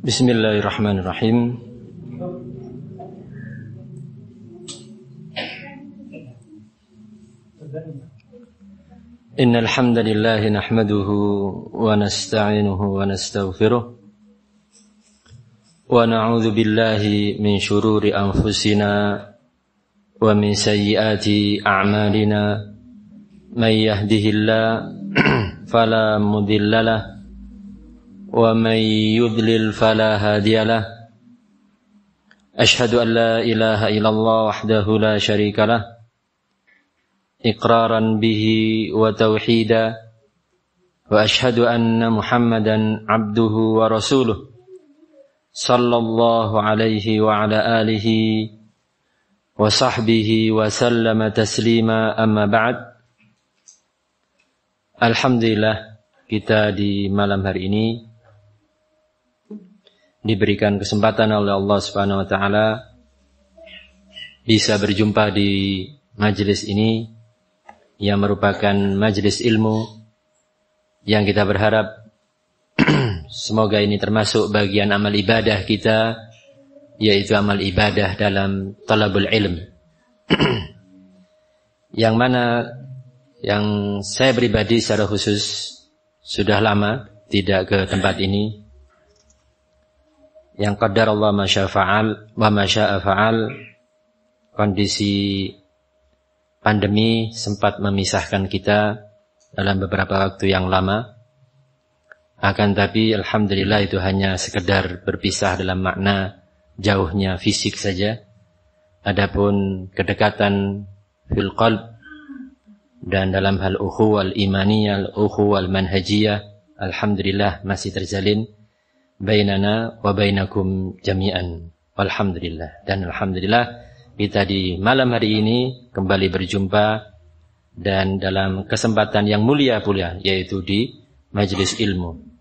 Bismillahirrahmanirrahim. Innal hamdalillah nahmaduhu wa nasta'inuhu wa nastaghfiruh wa na'udzu billahi min shururi anfusina wa min sayyiati a'malina may yahdihillahu fala mudhillalah wa may yudlil fala hadiyalah. Ashhadu an la ilaha illallah wahdahu la syarikalah iqraran bihi wa tauhida wa ashhadu anna Muhammadan abduhu wa rasuluh sallallahu alaihi wa ala alihi wa sahbihi wa sallama taslima amma ba'd. Alhamdulillah, kita di malam hari ini diberikan kesempatan oleh Allah Subhanahu wa taala bisa berjumpa di majelis ini yang merupakan majelis ilmu yang kita berharap semoga ini termasuk bagian amal ibadah kita, yaitu amal ibadah dalam talabul ilm. Yang mana yang saya pribadi secara khusus sudah lama tidak ke tempat ini. Yang qadar Allah ma syaa fa'al wa ma syaa fa'al, kondisi pandemi sempat memisahkan kita dalam beberapa waktu yang lama. Akan tapi alhamdulillah itu hanya sekedar berpisah dalam makna jauhnya fisik saja. Adapun kedekatan fil qalb dan dalam hal ukhuwah imaniyah, ukhuwah manhajiyah, alhamdulillah masih terjalin bainana wa bainakum jami'an. Alhamdulillah. Dan alhamdulillah kita di malam hari ini kembali berjumpa dan dalam kesempatan yang mulia pula, yaitu di majelis ilmu.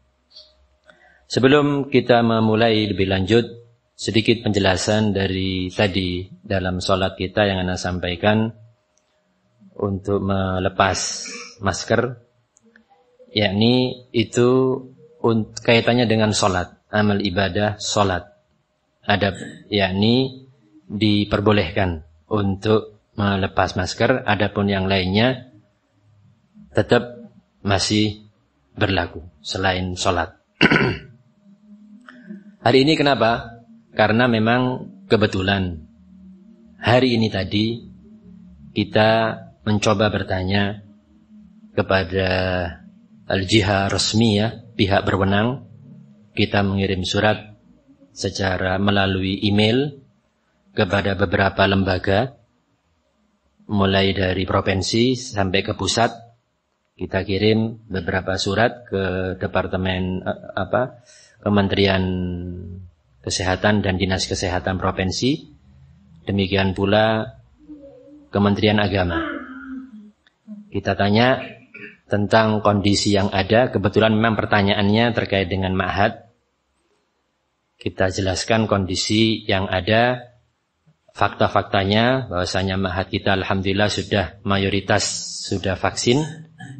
Sebelum kita memulai lebih lanjut, sedikit penjelasan dari tadi dalam sholat kita yang Anda sampaikan untuk melepas masker, yakni itu kaitannya dengan sholat, amal ibadah sholat. Adab, yakni diperbolehkan untuk melepas masker, adapun yang lainnya tetap masih berlaku selain sholat. Hari ini kenapa? Karena memang kebetulan hari ini tadi kita mencoba bertanya kepada al-jihah resmiyah, pihak berwenang. Kita mengirim surat secara melalui email kepada beberapa lembaga, mulai dari provinsi sampai ke pusat. Kita kirim beberapa surat ke departemen Kementerian Kesehatan dan Dinas Kesehatan Provinsi, demikian pula Kementerian Agama. Kita tanya tentang kondisi yang ada. Kebetulan memang pertanyaannya terkait dengan ma'had. Kita jelaskan kondisi yang ada, fakta-faktanya, bahwasanya ma'had kita alhamdulillah sudah mayoritas sudah vaksin,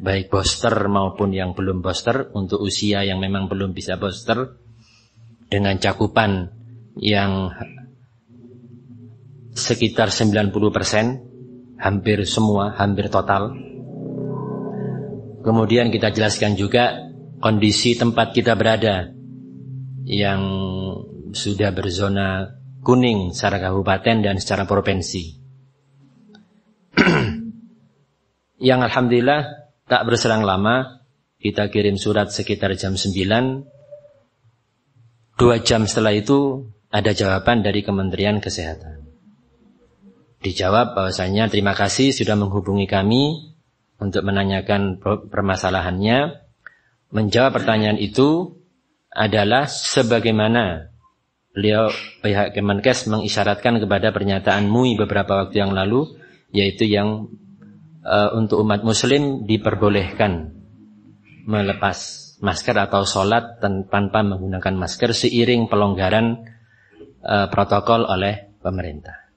baik booster maupun yang belum booster, untuk usia yang memang belum bisa booster, dengan cakupan yang sekitar 90%, hampir semua, hampir total. Kemudian kita jelaskan juga kondisi tempat kita berada yang sudah berzona kuning secara kabupaten dan secara provinsi. Yang alhamdulillah tak berselang lama kita kirim surat sekitar jam 9. 2 jam setelah itu ada jawaban dari Kementerian Kesehatan. Dijawab bahwasanya terima kasih sudah menghubungi kami untuk menanyakan permasalahannya. Menjawab pertanyaan itu adalah sebagaimana beliau pihak Kemenkes mengisyaratkan kepada pernyataan MUI beberapa waktu yang lalu, yaitu yang untuk umat muslim diperbolehkan melepas masker atau sholat tanpa menggunakan masker seiring pelonggaran protokol oleh pemerintah.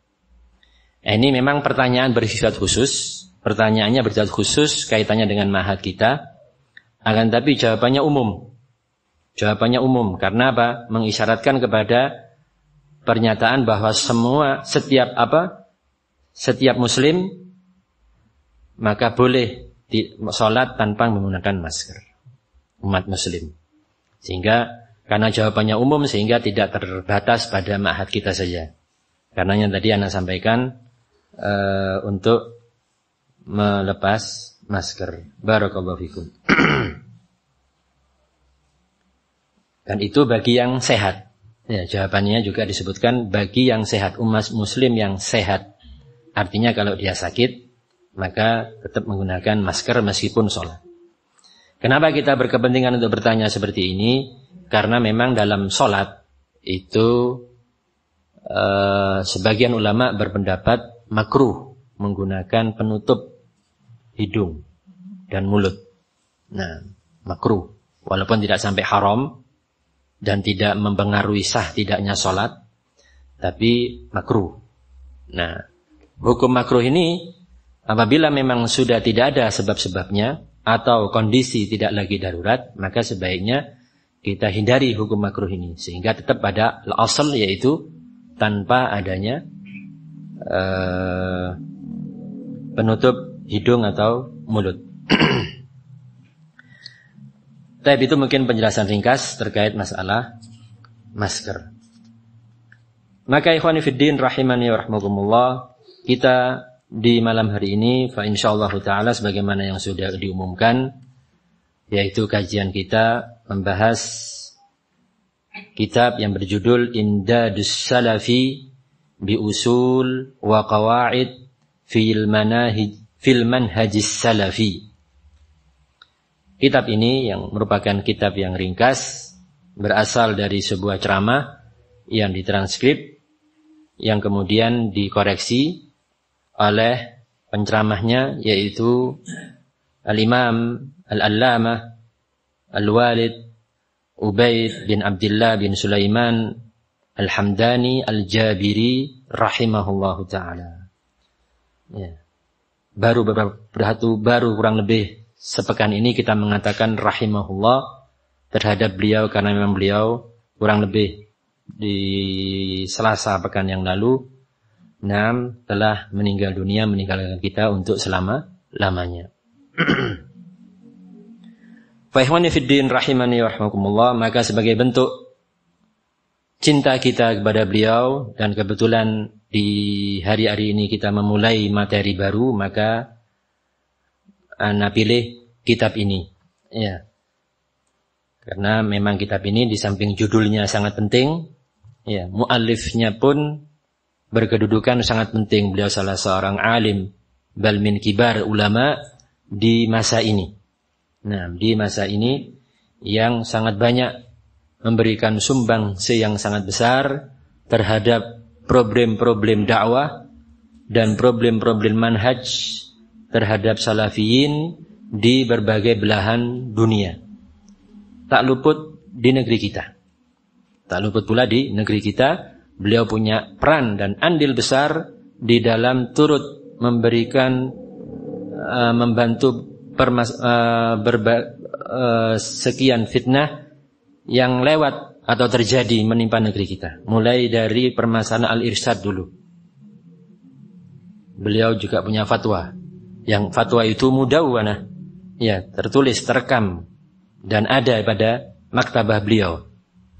Ini memang pertanyaan bersifat khusus. Pertanyaannya bersifat khusus kaitannya dengan ma'had kita. Akan tapi jawabannya umum. Jawabannya umum. Karena apa? Mengisyaratkan kepada pernyataan bahwa setiap muslim maka boleh sholat tanpa menggunakan masker. Umat muslim. Sehingga karena jawabannya umum sehingga tidak terbatas pada ma'had kita saja. Karena yang tadi Anda sampaikan untuk melepas masker. Barakallahu fikum. Dan itu bagi yang sehat. Ya, jawabannya juga disebutkan bagi yang sehat, umat muslim yang sehat. Artinya kalau dia sakit, maka tetap menggunakan masker meskipun sholat. Kenapa kita berkepentingan untuk bertanya seperti ini? Karena memang dalam sholat itu sebagian ulama berpendapat makruh menggunakan penutup hidung dan mulut. Nah, makruh. Walaupun tidak sampai haram dan tidak mempengaruhi sah tidaknya sholat, tapi makruh. Nah, hukum makruh ini apabila memang sudah tidak ada sebab-sebabnya atau kondisi tidak lagi darurat, maka sebaiknya kita hindari hukum makruh ini. Sehingga tetap pada al-asal, yaitu tanpa adanya penutup hidung atau mulut. Tapi itu mungkin penjelasan ringkas terkait masalah masker. Maka ikhwani fiddin rahimani wa rahmakumullah, kita di malam hari ini fa insyaallah taala sebagaimana yang sudah diumumkan, yaitu kajian kita membahas kitab yang berjudul Imdadus Salafi bi Usul wa Qawaid fil Manhajis Salafi. Kitab ini yang merupakan kitab yang ringkas, berasal dari sebuah ceramah yang ditranskrip, yang kemudian dikoreksi oleh penceramahnya, yaitu Al-Imam Al-Allamah Al-Walid Ubaid bin Abdullah bin Sulaiman Al-Hamdani Al-Jabiri rahimahullahu ta'ala. Ya. Baru kurang lebih sepekan ini kita mengatakan rahimahullah terhadap beliau, karena memang beliau kurang lebih di Selasa pekan yang lalu telah meninggal dunia, meninggalkan kita untuk selama-lamanya. Fa ikhwani fiddin rahimani wa rahmakumullah, maka sebagai bentuk cinta kita kepada beliau dan kebetulan di hari-hari ini kita memulai materi baru, maka ana pilih kitab ini. Ya. Karena memang kitab ini di samping judulnya sangat penting, ya, muallifnya pun berkedudukan sangat penting. Beliau salah seorang alim, bal min kibar ulama di masa ini. Nah, di masa ini yang sangat banyak memberikan sumbangsi yang sangat besar terhadap problem-problem dakwah dan problem-problem manhaj terhadap salafiyin di berbagai belahan dunia. Tak luput di negeri kita. Tak luput pula di negeri kita. Beliau punya peran dan andil besar di dalam turut memberikan membantu sekian fitnah yang lewat atau terjadi menimpa negeri kita. Mulai dari permasalahan al-irsyad dulu. Beliau juga punya fatwa. Yang fatwa itu mudawwanah, ya, tertulis, terekam dan ada pada maktabah beliau.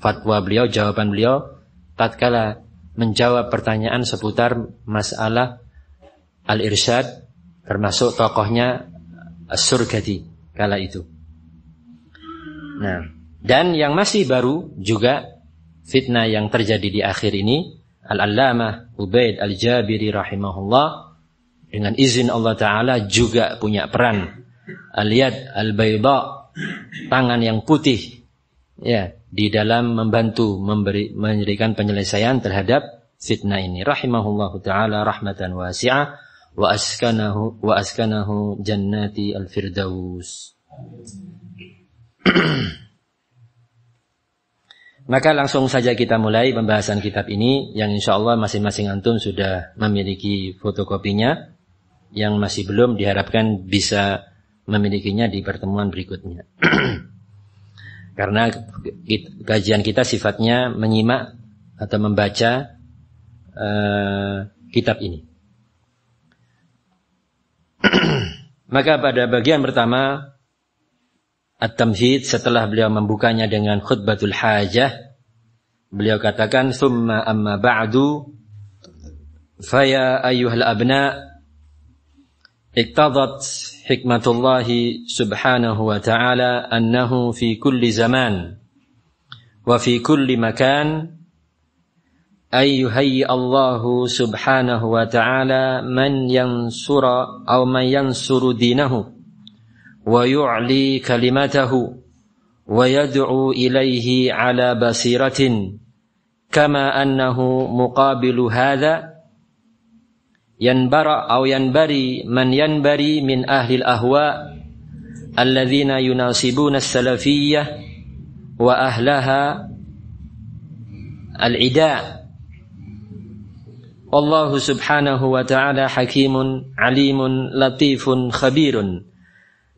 Fatwa beliau, jawaban beliau tatkala menjawab pertanyaan seputar masalah al-irsyad, termasuk tokohnya As-Surgati kala itu. Nah, dan yang masih baru juga fitnah yang terjadi di akhir ini, Al-Allamah Ubaid Al-Jabiri rahimahullah dengan izin Allah Ta'ala juga punya peran. Al-Yad Al-Bayda, tangan yang putih, ya, di dalam membantu memberikan penyelesaian terhadap fitnah ini. Rahimahullahu Ta'ala rahmatan wasi'ah wa askanahu jannati al-firdaus. Maka langsung saja kita mulai pembahasan kitab ini, yang insyaallah masing-masing antum sudah memiliki fotokopinya. Yang masih belum diharapkan bisa memilikinya di pertemuan berikutnya. Karena kajian kita sifatnya menyimak atau membaca kitab ini. Maka pada bagian pertama At-Tamhid, setelah beliau membukanya dengan khutbatul hajah, beliau katakan thumma amma ba'du faya ayyuhal abna iqtadat hikmatullahi subhanahu wa ta'ala annahu fi kulli zaman wa fi kulli makan ayyuhayyi Allahu subhanahu wa ta'ala man yansura aw man yansuru dinahu wa yu'li kalimatahu wa yad'u ilayhi ala basiratin kama annahu muqabilu hadha yanbara aw yanbari man yanbari min ahli al-ahwa alladhina yunasibuna as-salafiyyah wa ahlaha al-ida. Wallahu subhanahu wa ta'ala hakimun alimun latifun khabirun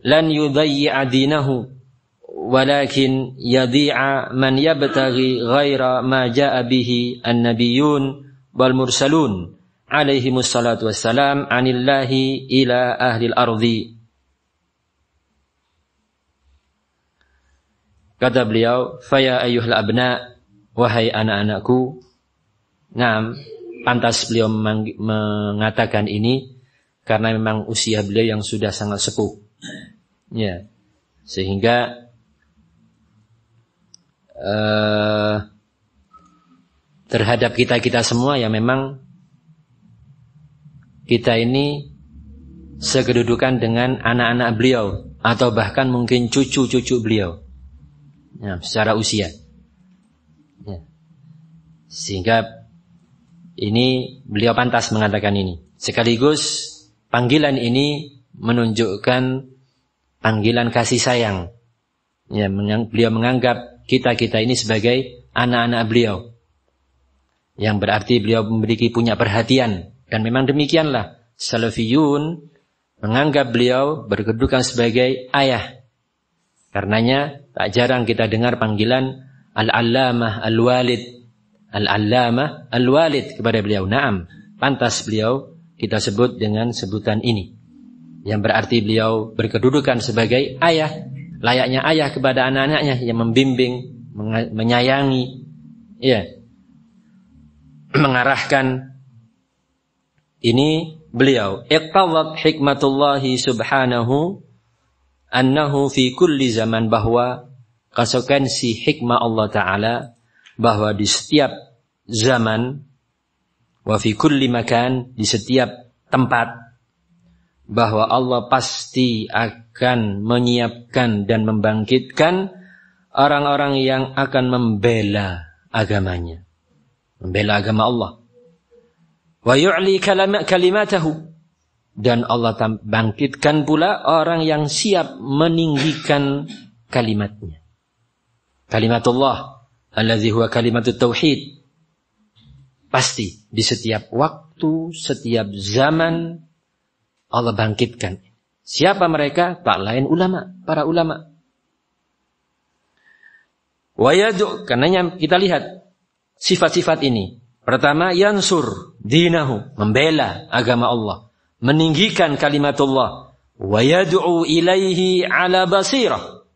lan yudayyi'a dinahu walakin yadhi'a man yabtaghi ghaira ma ja'a bihi an-nabiyyun wal mursalun alaihimus salatu wassalam anillahi ila ahlil ardi. Kata beliau, faya ayyuhal abna, wahai anak-anakku. Naam, pantas beliau mengatakan ini karena memang usia beliau yang sudah sangat sepuh. Ya. Sehingga terhadap kita semua yang memang kita ini sekedudukan dengan anak-anak beliau atau bahkan mungkin cucu-cucu beliau, ya, secara usia, ya. Sehingga ini beliau pantas mengatakan ini. Sekaligus panggilan ini menunjukkan panggilan kasih sayang, ya, beliau menganggap kita ini sebagai anak-anak beliau, yang berarti beliau punya perhatian. Dan memang demikianlah Salafiyun menganggap beliau berkedudukan sebagai ayah. Karenanya tak jarang kita dengar panggilan Al-Allamah Al-Walid, Al-Allamah Al-Walid kepada beliau. Naam, pantas beliau kita sebut dengan sebutan ini, yang berarti beliau berkedudukan sebagai ayah, layaknya ayah kepada anak-anaknya yang membimbing, menyayangi, ya, mengarahkan. Ini beliau iqtadat hikmatullahi subhanahu annahu fi kulli zaman, bahwa konsekuensi hikmah Allah Ta'ala bahwa di setiap zaman, wa fi kulli makan, di setiap tempat, bahwa Allah pasti akan menyiapkan dan membangkitkan orang-orang yang akan membela agamanya, membela agama Allah. Wa yu'li kalimatahu, dan Allah bangkitkan pula orang yang siap meninggikan kalimatnya. Kalimatullah alladzi huwa kalimatut tauhid. Pasti di setiap waktu, setiap zaman Allah bangkitkan. Siapa mereka? Tak lain ulama, para ulama. Wa yad'u, karenanya kita lihat sifat-sifat ini. Pertama, yansur dinahu, membela agama Allah, meninggikan kalimatullah, wa yad'u ilaihi ala basirah,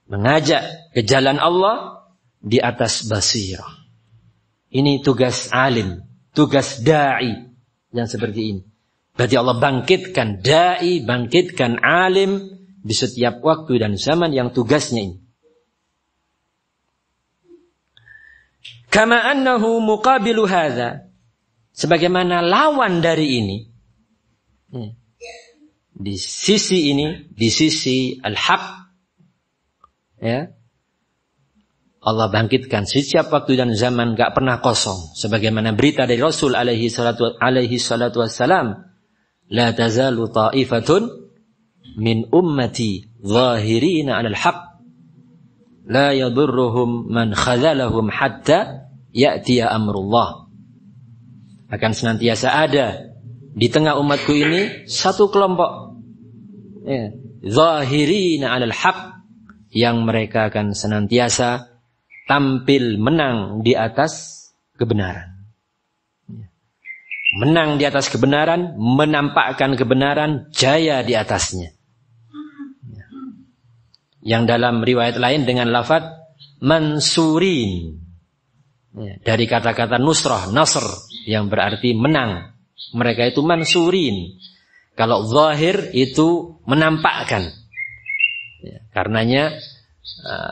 mengajak ke jalan Allah di atas basirah. Ini tugas alim, tugas da'i yang seperti ini. Berarti Allah bangkitkan da'i, bangkitkan alim di setiap waktu dan zaman yang tugasnya ini. Kama annahu muqabilu hadza, sebagaimana lawan dari ini, di sisi ini, di sisi al-haq, ya, Allah bangkitkan setiap waktu dan zaman, gak pernah kosong. Sebagaimana berita dari Rasul alaihi salatu wassalam, la tazalu ta'ifatun min ummati zahirina 'alal haqq la yadurruhum man khadhalahum hatta ya'tiya amrullah. Akan senantiasa ada di tengah umatku ini satu kelompok, ya, zahirina 'alal haqq, yang mereka akan senantiasa tampil menang di atas kebenaran. Menang di atas kebenaran, menampakkan kebenaran, jaya di atasnya. Yang dalam riwayat lain dengan lafaz mansurin. Dari kata-kata nusrah, nasr, yang berarti menang. Mereka itu mansurin. Kalau zahir itu menampakkan. Karenanya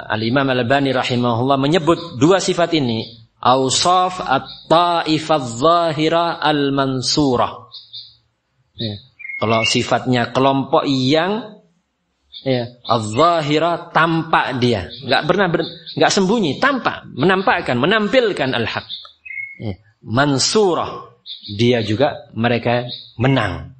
Al-Imam Al-Albani rahimahullah menyebut dua sifat ini, awsaf at-ta'ifah zahira al-mansurah. Kalau sifatnya kelompok yang az-zahira, tampak dia, enggak sembunyi, tampak, menampakkan, menampilkan al-haq. Mansurah, dia juga mereka menang.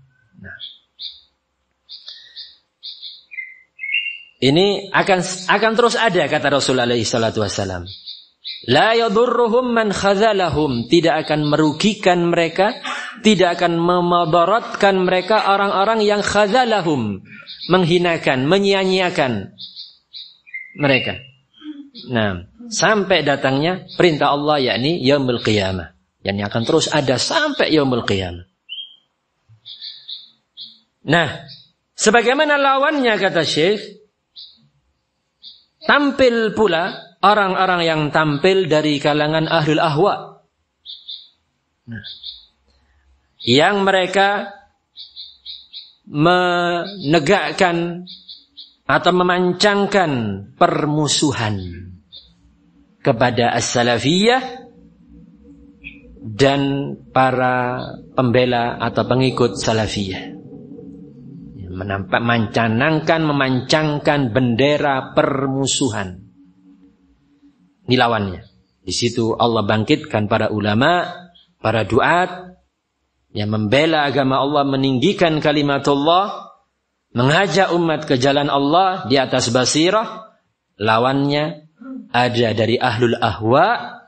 Ini akan terus ada, kata Rasulullah SAW. La yadurruhum man khazalahum, tidak akan merugikan mereka, tidak akan memadaratkan mereka orang-orang yang khazalahum, menghinakan, menyia-nyiakan mereka. Nah, sampai datangnya perintah Allah, yakni yaumul qiyamah, yang akan terus ada sampai yaumul qiyamah. Nah, sebagaimana lawannya, kata Syekh, tampil pula orang-orang yang tampil dari kalangan ahlul ahwa. Yang mereka menegakkan atau memancangkan permusuhan kepada as-salafiyah dan para pembela atau pengikut salafiyah. Memancangkan bendera permusuhan. Ini lawannya. Di situ Allah bangkitkan para ulama, para duat yang membela agama Allah, meninggikan kalimatullah, mengajak umat ke jalan Allah di atas basirah. Lawannya ada dari ahlul ahwa,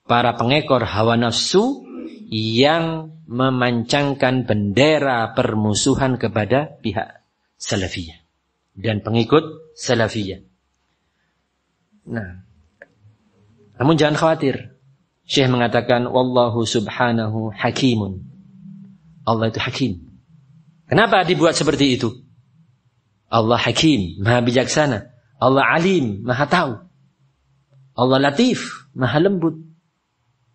para pengekor hawa nafsu yang memancangkan bendera permusuhan kepada pihak salafiyah dan pengikut salafiyah. Nah, namun jangan khawatir. Syekh mengatakan wallahu subhanahu hakimun. Allah itu hakim. Kenapa dibuat seperti itu? Allah hakim, maha bijaksana. Allah alim, maha tahu. Allah latif, maha lembut.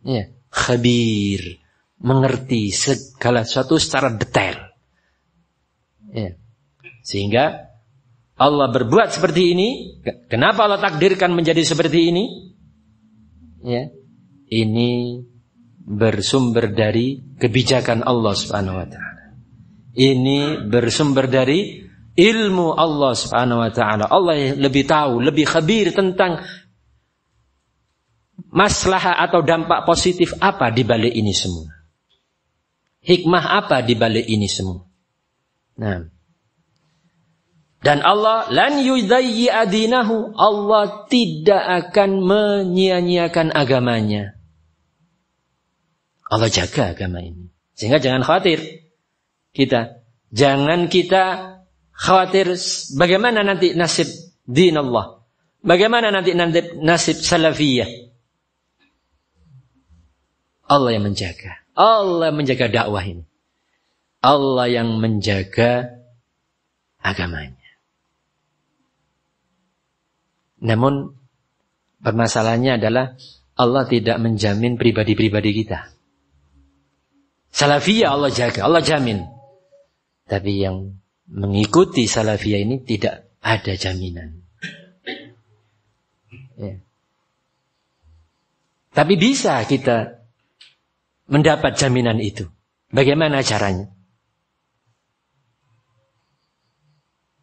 Ya, khabir, mengerti segala sesuatu secara detail. Ya. Sehingga Allah berbuat seperti ini. Kenapa Allah takdirkan menjadi seperti ini? Ya. Ini bersumber dari kebijakan Allah Subhanahu wa taala. Ini bersumber dari ilmu Allah Subhanahu wa taala. Allah lebih tahu, lebih khabir tentang maslahah atau dampak positif apa di balik ini semua. Hikmah apa di balik ini semua. Nah. Dan Allah lan yudayyi adinahu, Allah tidak akan menyia-nyiakan agamanya. Allah jaga agama ini. Sehingga jangan khawatir kita. Jangan kita khawatir bagaimana nanti nasib din Allah. Bagaimana nanti nasib salafiyah. Allah yang menjaga. Allah menjaga dakwah ini. Allah yang menjaga agamanya. Namun permasalahannya adalah Allah tidak menjamin pribadi-pribadi kita. Salafiyah Allah jaga, Allah jamin. Tapi yang mengikuti salafiyah ini tidak ada jaminan. Ya. Tapi bisa kita mendapat jaminan itu. Bagaimana caranya?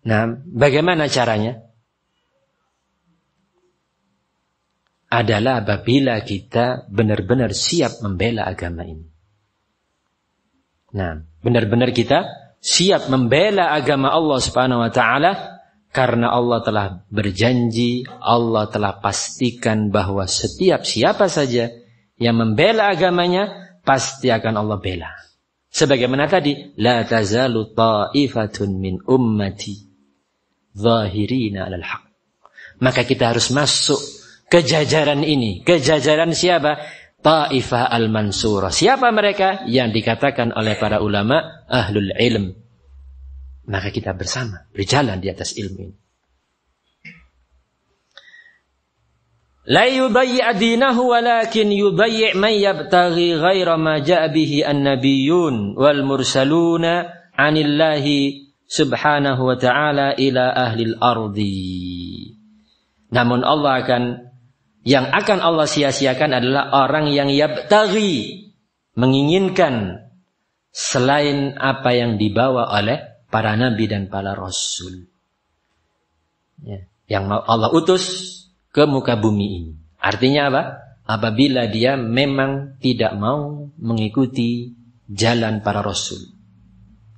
Nah, bagaimana caranya? Adalah apabila kita benar-benar siap membela agama ini. Nah, benar-benar kita siap membela agama Allah Subhanahu wa taala karena Allah telah berjanji, Allah telah pastikan bahwa setiap siapa saja yang membela agamanya pasti akan Allah bela. Sebagaimana tadi, la tazalu ta'ifatun min ummati zahirina 'alal haq. maka kita harus masuk ke jajaran ini. Ke jajaran siapa? Taifah al-mansurah. Siapa mereka? Yang dikatakan oleh para ulama ahlul ilm. Maka kita bersama berjalan di atas ilmu ini. La yudayyi' dinahu walakin yudayyi' man yabtaghi ghaira ma ja'a bihi an-nabiyyun wal mursaluna 'anillahi subhanahu wa ta'ala ila ahlil ardi. Namun yang akan Allah sia-siakan adalah orang yang yabtaghi, menginginkan selain apa yang dibawa oleh para nabi dan para rasul. Ya, yang Allah utus ke muka bumi ini. Artinya apa? Apabila dia memang tidak mau mengikuti jalan para rasul.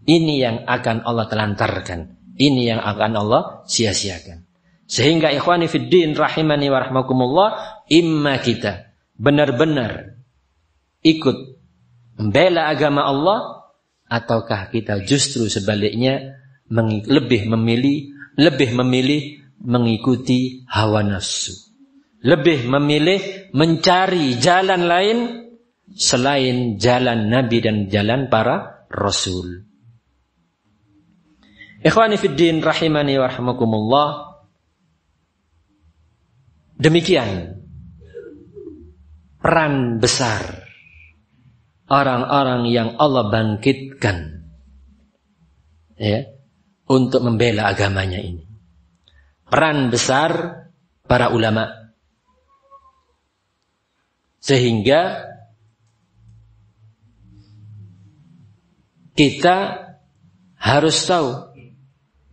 Ini yang akan Allah telantarkan. Ini yang akan Allah sia-siakan. Sehingga ikhwani fiddin rahimani wa rahmakumullah, imma kita benar-benar ikut membela agama Allah, ataukah kita justru sebaliknya lebih memilih mengikuti hawa nafsu. Lebih memilih mencari jalan lain selain jalan Nabi dan jalan para Rasul. Ikhwani fiddin rahimani wa rahmakumullah. Demikian peran besar orang-orang yang Allah bangkitkan untuk membela agamanya ini. Peran besar para ulama. Sehingga kita harus tahu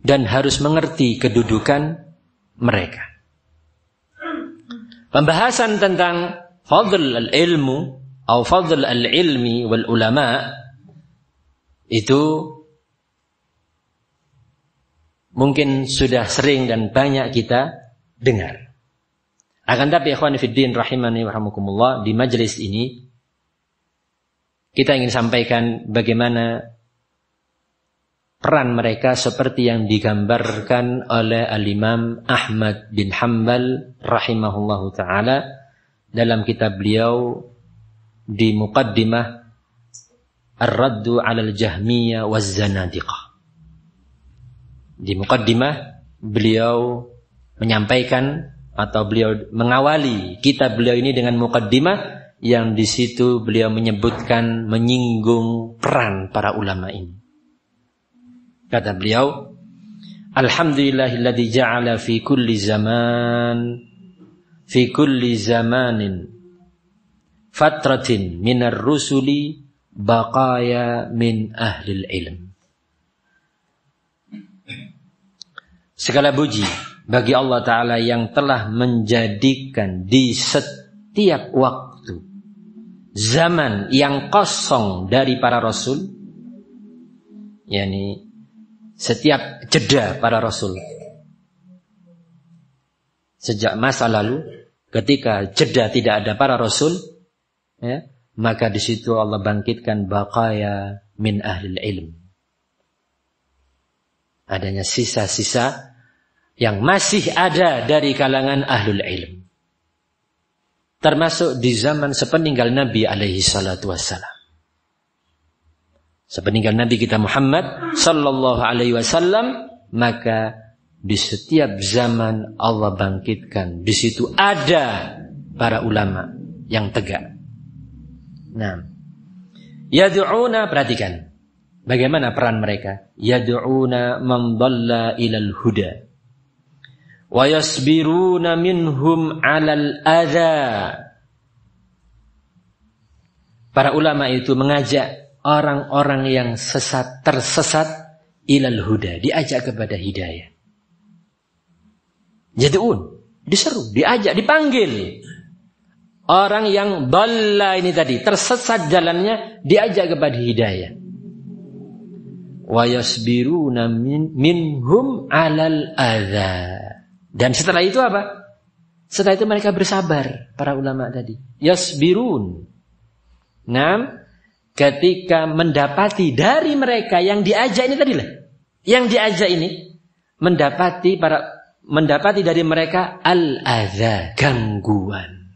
dan harus mengerti kedudukan mereka. Pembahasan tentang fadl al-ilmu atau fadl al-ilmi wal ulama itu mungkin sudah sering dan banyak kita dengar. Akan tapi ikhwan fiddin rahimani wa rahmakumullah, di majelis ini kita ingin sampaikan bagaimana peran mereka seperti yang digambarkan oleh Al-Imam Ahmad bin Hanbal rahimahullahu ta'ala dalam kitab beliau di Muqaddimah Ar-Raddu 'alal Jahmiyah waz Zanadiqah. Di Muqaddimah beliau menyampaikan atau beliau mengawali kitab beliau ini dengan Muqaddimah yang di situ beliau menyebutkan, menyinggung peran para ulama ini. Kata beliau, alhamdulillahilladzi ja'ala fi kulli zamanin fatratin minar rusuli baqaya min ahlil ilm. Segala puji bagi Allah Ta'ala yang telah menjadikan di setiap waktu zaman yang kosong dari para rasul, yakni setiap jeda para rasul. Sejak masa lalu, ketika jeda tidak ada para rasul, maka di situ Allah bangkitkan baqaya min ahlil ilm. Adanya sisa-sisa yang masih ada dari kalangan ahlul ilm. Termasuk di zaman sepeninggal Nabi alaihi salatu wassalam. Sepeninggal Nabi kita Muhammad sallallahu alaihi wasallam, maka di setiap zaman Allah bangkitkan. Di situ ada para ulama yang tegak. Nah, yad'una, perhatikan bagaimana peran mereka. Yad'una man dhalla ilal huda wa yasbiruna minhum 'alal adza. Para ulama itu mengajak orang-orang yang tersesat ilal huda, diajak kepada hidayah. Yad'un, diseru, diajak, dipanggil. Orang yang dhalla ini tadi, tersesat jalannya, diajak kepada hidayah. Wa yasbiruna minhum 'alal adza. Dan setelah itu apa? Setelah itu mereka bersabar, para ulama tadi. Yasbirun. Ketika mendapati dari mereka yang diajak ini tadilah, yang diajak ini mendapati para mendapati dari mereka al-adza, gangguan.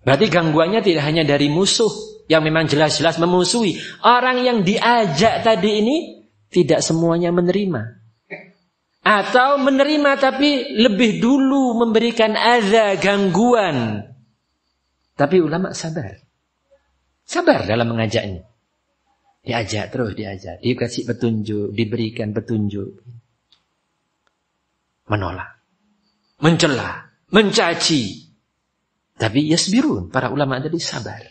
Berarti gangguannya tidak hanya dari musuh yang memang jelas-jelas memusuhi. Orang yang diajak tadi ini tidak semuanya menerima. Atau menerima tapi lebih dulu memberikan adza, gangguan. Tapi ulama sabar. Sabar dalam mengajaknya. Diajak terus, diajak. Dikasih petunjuk, diberikan petunjuk. Menolak, mencela, mencaci. Tapi yasbirun, para ulama tadi sabar.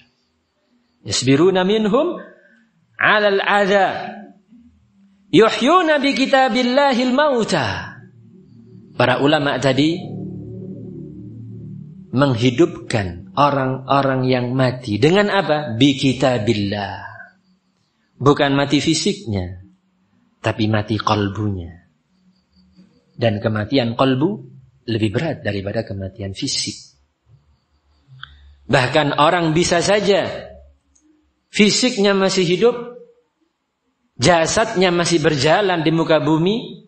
Yasbiruna minhum 'alal adza. Yuhyuna bi kitabillahil mauta. Para ulama tadi menghidupkan orang-orang yang mati dengan apa? Bi kitabillah. Bukan mati fisiknya, tapi mati qalbunya. Dan kematian qalbu lebih berat daripada kematian fisik. Bahkan orang bisa saja fisiknya masih hidup, jasadnya masih berjalan di muka bumi,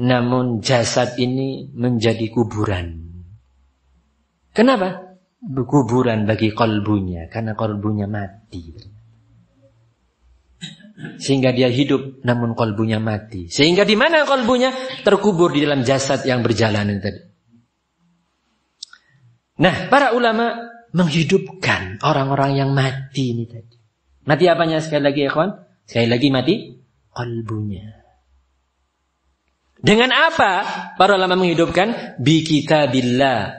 namun jasad ini menjadi kuburan. Kenapa? Kuburan bagi qalbunya, karena qalbunya mati. Sehingga dia hidup namun qalbunya mati. Sehingga di mana qalbunya? Terkubur di dalam jasad yang berjalan itu tadi. Nah, para ulama menghidupkan orang-orang yang mati ini tadi. Mati apanya sekali lagi, ikhwan? Sekali lagi mati qalbunya. Dengan apa para ulama menghidupkan? Bi kitabillah.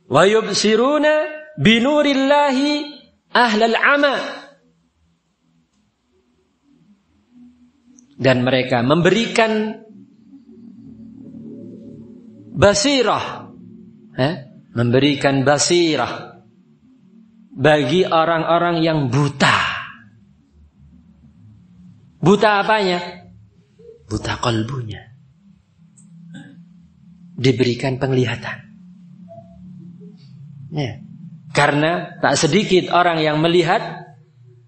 Wa yubsiruna binurillahi ahlal ama. Dan mereka memberikan basirah, memberikan basirah bagi orang-orang yang buta. Buta apanya? Buta qalbunya. Diberikan penglihatan. Ya. Karena tak sedikit orang yang melihat,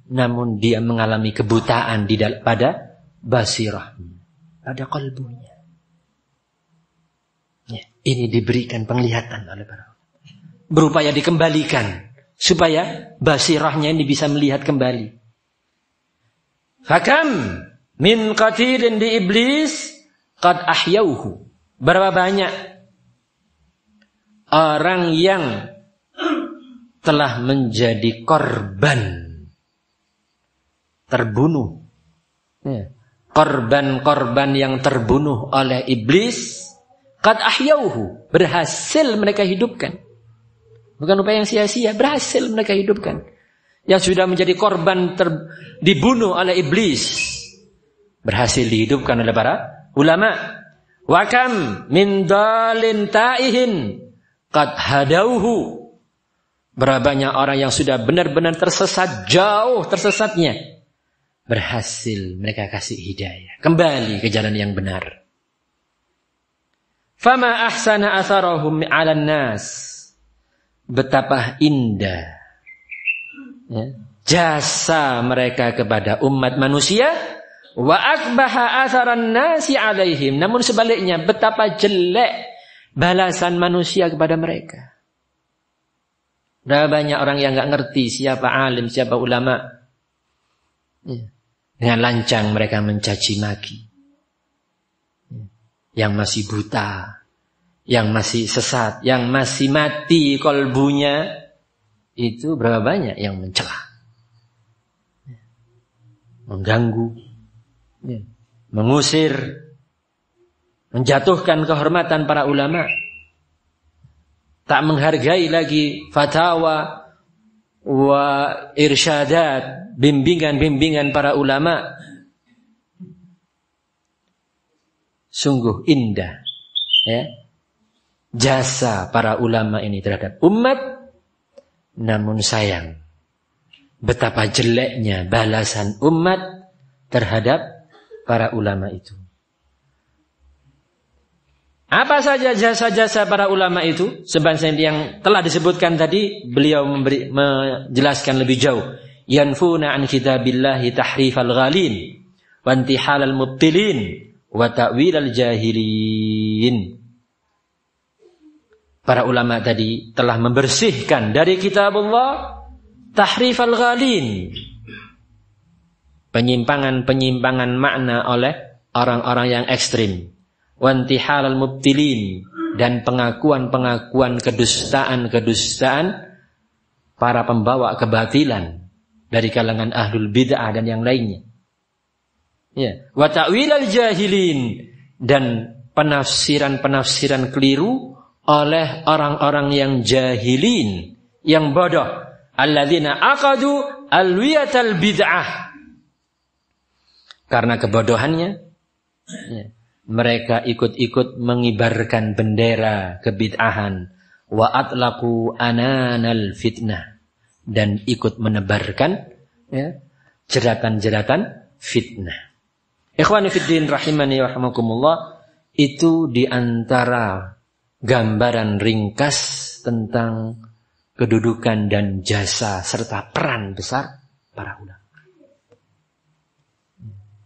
namun dia mengalami kebutaan pada basirahnya, pada qalbunya. Ya, ini diberikan penglihatan oleh para ulama. Berupaya dikembalikan supaya basirahnya ini bisa melihat kembali. Fakam min qatilin di iblis qad ahyauhu. Berapa banyak orang yang telah menjadi korban terbunuh. Ya. Korban-korban yang terbunuh oleh iblis, qad ahyauhu, berhasil mereka hidupkan. Bukan upaya yang sia-sia, berhasil mereka hidupkan. Yang sudah menjadi korban dibunuh oleh iblis, berhasil dihidupkan oleh para ulama. Wa kam min dalin ta'ihin qad hadauhu. Berapa banyak orang yang sudah benar-benar tersesat, jauh tersesatnya, berhasil mereka kasih hidayah, kembali ke jalan yang benar. Fama ahsana atharahum 'alan nas. Betapa indah ya, jasa mereka kepada umat manusia. Wa akbaha atharan nasi 'alaihim. Namun sebaliknya, betapa jelek balasan manusia kepada mereka. Berapa banyak orang yang enggak ngerti siapa alim, siapa ulama. Ya. Dengan lancang mereka mencaci maki. Yang masih buta, yang masih sesat, yang masih mati kolbunya, itu berapa banyak yang mencela, mengganggu, mengusir, menjatuhkan kehormatan para ulama, tak menghargai lagi fatwa wa irsyadat, bimbingan-bimbingan para ulama. Sungguh indah ya, jasa para ulama ini terhadap umat. Namun sayang, betapa jeleknya balasan umat terhadap para ulama itu. Apa saja jasa-jasa para ulama itu? Sebanyak yang telah disebutkan tadi, beliau menjelaskan lebih jauh. Yanfuna an kitabillahi tahrifal ghalin wa intihalal mubtilin wa ta'wilal jahilin. Para ulama tadi telah membersihkan dari kitabullah tahrifal ghalin, penyimpangan-penyimpangan makna oleh orang-orang yang ekstrim, wa intihalal mubtilin, dan pengakuan-pengakuan kedustaan-kedustaan para pembawa kebatilan dari kalangan ahlul bid'ah dan yang lainnya. Ya, wa ta'wilal jahilin, dan penafsiran-penafsiran keliru oleh orang-orang yang jahilin, yang bodoh, alladzina aqadu alwiyatal bid'ah. Karena kebodohannya, ya, mereka ikut-ikut mengibarkan bendera kebid'ahan, wa atlaqu ananal fitnah, dan ikut menebarkan, ya, jeratan-jeratan fitnah. Ikhwani fiddin rahimani wa rahimakumullah, itu diantara gambaran ringkas tentang kedudukan dan jasa serta peran besar para ulama.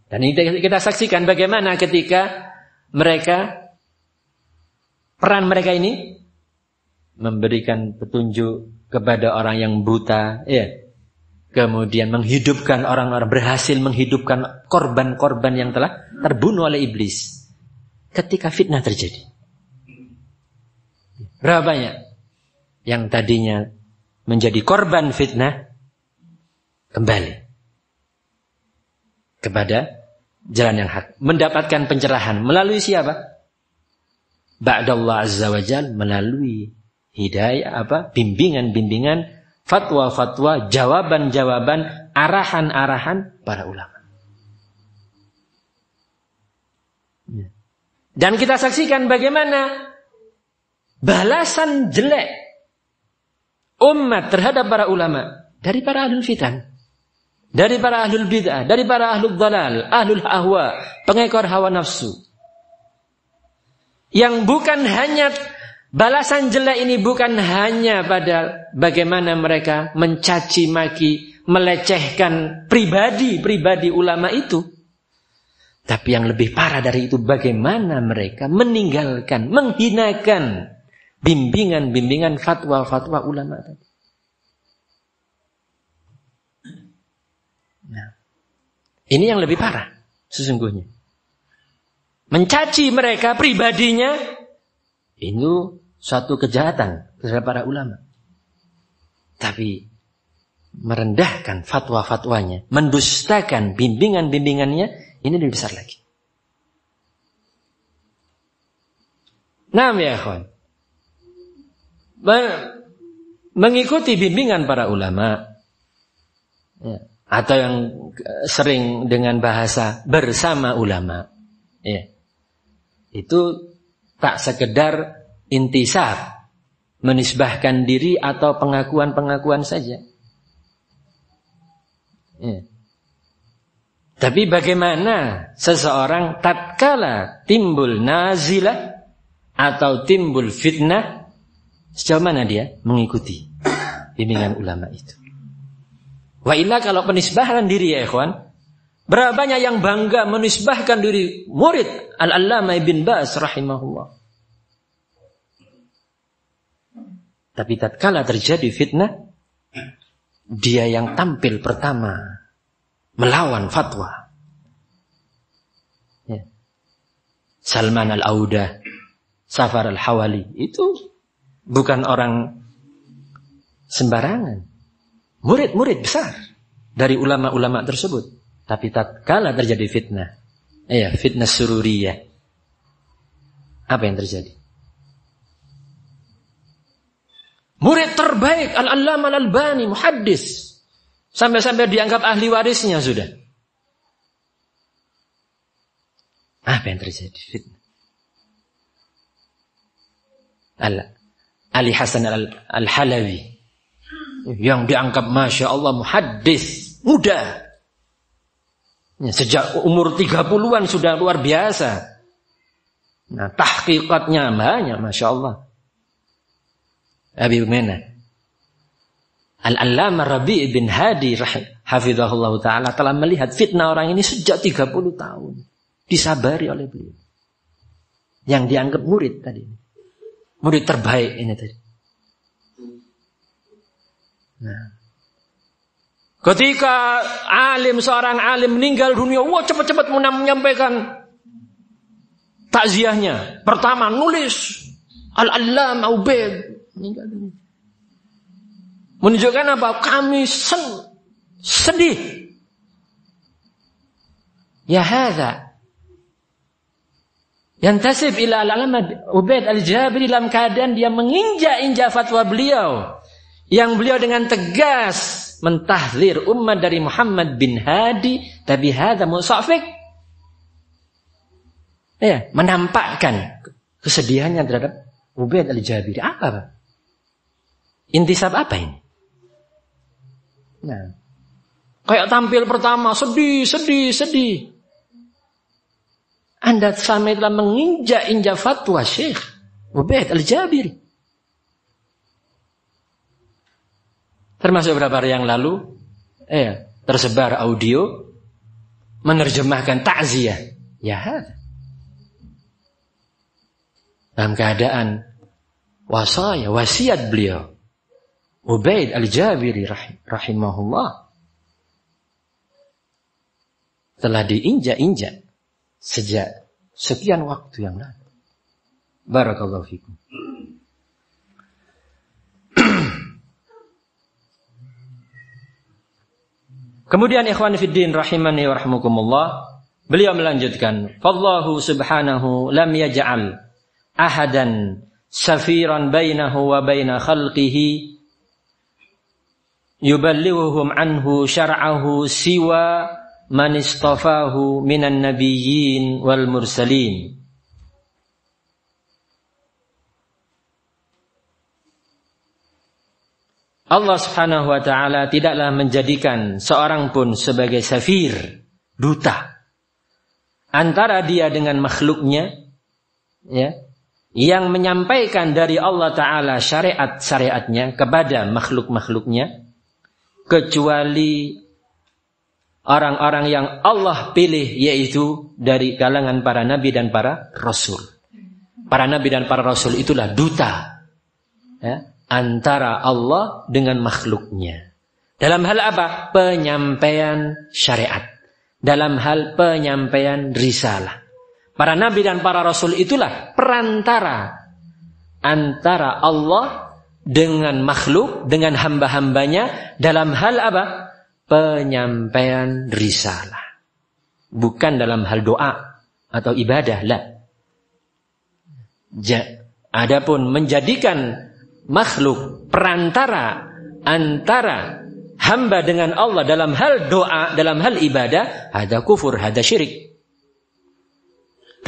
Dan ini kita saksikan bagaimana ketika mereka, peran mereka ini memberikan petunjuk kepada orang yang buta, ya. Kemudian menghidupkan orang-orang, berhasil menghidupkan korban-korban yang telah terbunuh oleh iblis ketika fitnah terjadi. Berapa banyak yang tadinya menjadi korban fitnah kembali kepada jalan yang hak, mendapatkan pencerahan melalui siapa? Ba'dallah azza wa jalla, melalui hidayah, bimbingan-bimbingan, fatwa-fatwa, jawaban-jawaban, arahan-arahan para ulama. Dan kita saksikan bagaimana balasan jelek umat terhadap para ulama dari para ahlul fitan, dari para ahlul bid'ah, dari para ahlul dhalal, ahlul ahwa, pengekor hawa nafsu. Yang bukan hanya, balasan jelek ini bukan hanya pada bagaimana mereka mencaci maki, melecehkan pribadi ulama itu, tapi yang lebih parah dari itu, bagaimana mereka meninggalkan, menghinakan bimbingan-bimbingan, fatwa-fatwa ulama tadi. Nah, ini yang lebih parah sesungguhnya. Mencaci mereka pribadinya itu suatu kejahatan terhadap para ulama. Tapi merendahkan fatwa-fatwanya, mendustakan bimbingan-bimbingannya, ini lebih besar lagi. Naam ya ikhwan, mengikuti bimbingan para ulama, ya, atau yang sering dengan bahasa bersama ulama, ya, itu tak sekedar intisab, menisbahkan diri atau pengakuan-pengakuan saja, ya. Tapi bagaimana seseorang tatkala timbul nazilah atau timbul fitnah, sejauh mana dia mengikuti bimbingan ulama itu. Wa illa, kalau penisbahan diri ya ikhwan, berapa banyak yang bangga menisbahkan diri murid Al-Allamah Ibn Baz rahimahullah. Tapi tatkala terjadi fitnah, dia yang tampil pertama melawan fatwa. Ya. Salman Al-Audah, Safar Al-Hawali, itu bukan orang sembarangan, murid-murid besar dari ulama-ulama tersebut. Tapi tatkala terjadi fitnah, fitnah sururiyah, apa yang terjadi? Murid terbaik Al-Allamah Al-Albani, muhaddis, sampai-sampai dianggap ahli warisnya sudah. Apa yang terjadi? Fitnah. Ali Hasan Al-Halawi, yang dianggap Masya Allah muhaddis muda, sejak umur 30-an sudah luar biasa. Nah, tahqiqatnya banyak, Masya Allah. Abi Umainah Al-Allamah Rabi' bin Hadi hafizahullah ta'ala telah melihat fitnah orang ini sejak 30 tahun. Disabari oleh beliau. Yang dianggap murid tadi. Murid terbaik ini tadi. Nah. Ketika seorang alim meninggal dunia, wah cepat-cepat menyampaikan takziahnya. Pertama nulis Al-Allamah Ubaid meninggal dunia. Menunjukkan apa? Kami sedih. Ya hadza yantasib ila al-Allamah Ubaid al-Jabiri dalam keadaan dia menginjak-injak fatwa beliau. Yang beliau dengan tegas mentahdzir umat dari Muhammad bin Hadi, tapi hadza musafik. Ya, menampakkan kesedihannya terhadap Ubaid al-Jabiri. Apa, Pak? Intisab apa ini? Nah, kayak tampil pertama sedih. Anda sama telah menginjak-injak fatwa Syekh Ubaid al-Jabiri. Termasuk beberapa hari yang lalu, tersebar audio menerjemahkan takziah. Ya, dalam keadaan wasiat beliau Ubaid al-Jabiri rahimahullah telah diinjak-injak sejak sekian waktu yang lalu. Barakallahu fikum. Kemudian ikhwan fiddin rahimani wa rahmukumullah, beliau melanjutkan, "Fallahu subhanahu lam yaj'al ahadan safiran bainahu wa baina khalqihi yuballighuhum anhu syar'ahu siwa man istafahu minan nabiyyin wal mursalin." Allah subhanahu wa ta'ala tidaklah menjadikan seorang pun sebagai safir, duta, antara dia dengan makhluknya, ya, yang menyampaikan dari Allah ta'ala syariat-syariatnya kepada makhluk-makhluknya, kecuali orang-orang yang Allah pilih, yaitu dari kalangan para nabi dan para rasul. Para nabi dan para rasul itulah duta, ya, antara Allah dengan makhluknya. Dalam hal apa? Penyampaian syariat. Dalam hal penyampaian risalah. Para nabi dan para rasul itulah perantara antara Allah dengan makhluk, dengan hamba-hambanya, dalam hal apa? Penyampaian risalah. Bukan dalam hal doa atau ibadah, lah. Adapun menjadikan makhluk perantara antara hamba dengan Allah dalam hal doa, dalam hal ibadah, ada kufur, ada syirik.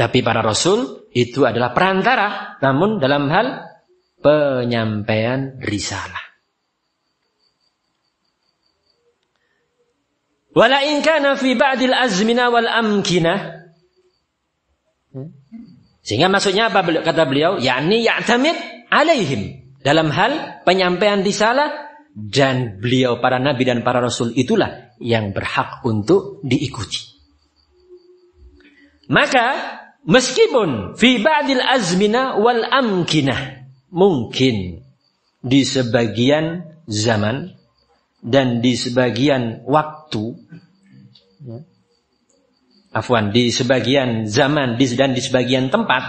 Tapi para rasul itu adalah perantara, namun dalam hal penyampaian risalah. Wala in kana fi ba'dil azmina wal amkinah. Sehingga maksudnya apa kata beliau? Yakni ya'tamid alaihim. Dalam hal penyampaian risalah, dan beliau para nabi dan para rasul itulah yang berhak untuk diikuti. Maka meskipun fi ba'dil azmina wal amkinah, mungkin di sebagian zaman dan di sebagian waktu, di sebagian zaman dan di sebagian tempat,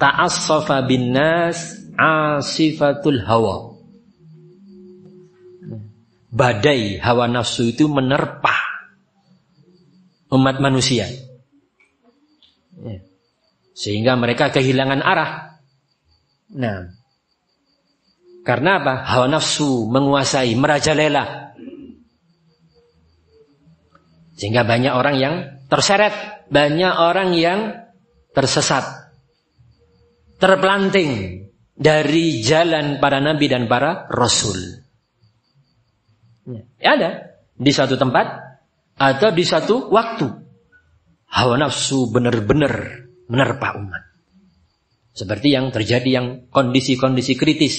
ta'assafa bin nas asifatul hawa. Badai hawa nafsu itu menerpa umat manusia, sehingga mereka kehilangan arah. Nah, karena apa? Hawa nafsu menguasai, merajalela, sehingga banyak orang yang terseret, banyak orang yang tersesat, terpelanting dari jalan para nabi dan para rasul. Ya, ada di satu tempat atau di satu waktu hawa nafsu benar-benar menerpa umat. Seperti yang terjadi, yang kondisi-kondisi kritis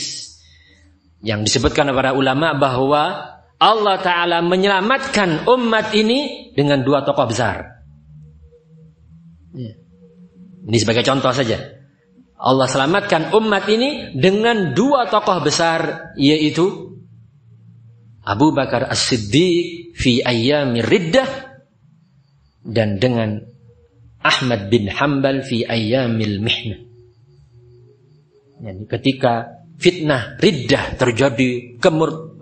Yang disebutkan para ulama bahwa Allah Ta'ala menyelamatkan umat ini dengan 2 tokoh besar. Ini sebagai contoh saja. Allah selamatkan umat ini dengan 2 tokoh besar, yaitu Abu Bakar As-Siddiq fi ayyamir riddah dan dengan Ahmad bin Hanbal fi ayyamil mihnah. Yani ketika fitnah riddah terjadi,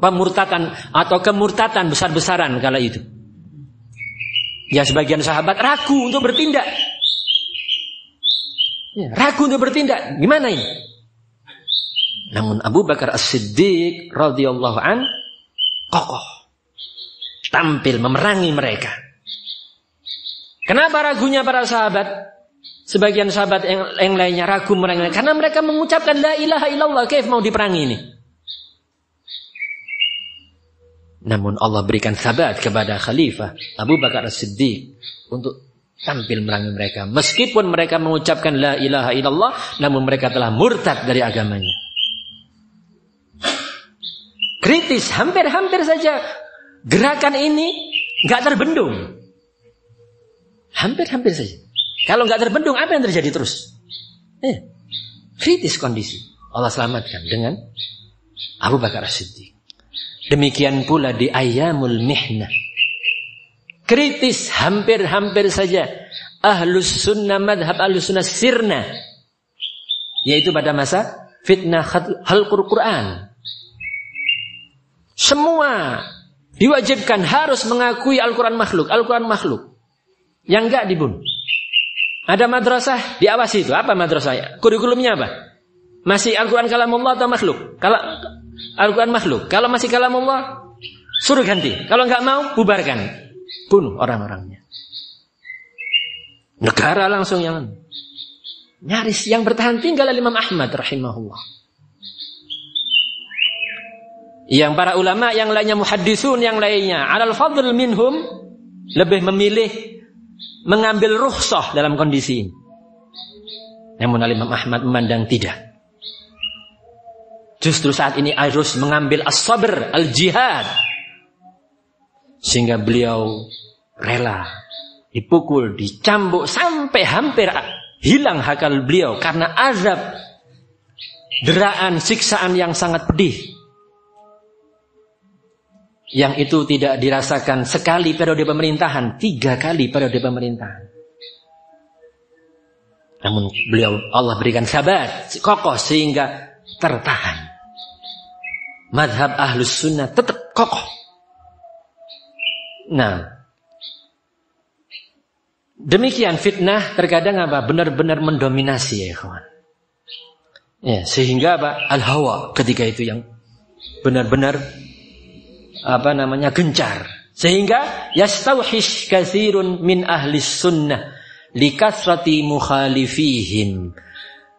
pemurtatan atau kemurtatan besar-besaran kala itu, ya sebagian sahabat ragu untuk bertindak. Ya, ragu untuk bertindak. Gimana ini? Namun Abu Bakar As-Siddiq radhiyallahu an kokoh, tampil memerangi mereka. Kenapa ragunya para sahabat? Sebagian sahabat yang lainnya ragu memerangi karena mereka mengucapkan la ilaha illallah, kaif mau diperangi ini? Namun Allah berikan sabat kepada Khalifah Abu Bakar As-Siddiq untuk tampil memerangi mereka. Meskipun mereka mengucapkan la ilaha illallah, namun mereka telah murtad dari agamanya. Kritis, hampir-hampir saja gerakan ini gak terbendung. Hampir-hampir saja. Kalau nggak terbendung, apa yang terjadi terus? Kritis kondisi. Allah selamatkan dengan Abu Bakar As-Siddiq. Demikian pula di ayyamul mihnah. Kritis, hampir-hampir saja. Ahlus sunnah, madhab ahlus sunnah sirna. Yaitu pada masa fitnah khalqul Quran. Semua diwajibkan harus mengakui Al-Quran makhluk. Al-Quran makhluk. Yang enggak dibunuh. Ada madrasah, diawasi itu. Apa madrasah? Kurikulumnya apa? Masih Al-Quran kalamullah atau makhluk? Kalau Al-Quran makhluk. Kalau masih kalamullah, suruh ganti. Kalau enggak mau, bubarkan. Bunuh orang-orangnya. Negara langsung yang nyaris yang bertahan tinggal Imam Ahmad rahimahullah. Yang para ulama yang lainnya, muhaddisun yang lainnya, alal fadl minhum, lebih memilih mengambil rukhsah dalam kondisi ini. Namun Imam Ahmad memandang tidak. Justru saat ini harus mengambil as-sabr, al-jihad. Sehingga beliau rela dipukul, dicambuk sampai hampir hilang akal beliau karena azab, deraan, siksaan yang sangat pedih. Yang itu tidak dirasakan sekali periode pemerintahan, 3 kali periode pemerintahan. Namun beliau, Allah berikan sabat, kokoh sehingga tertahan. Madhab ahlus sunnah tetap kokoh. Nah, demikian fitnah terkadang apa? Benar-benar mendominasi ya kawan. Ya, sehingga apa? Al-hawa ketika itu yang benar-benar gencar, sehingga yastauhish katsirun min ahli sunnah likathrati mukhalifihim,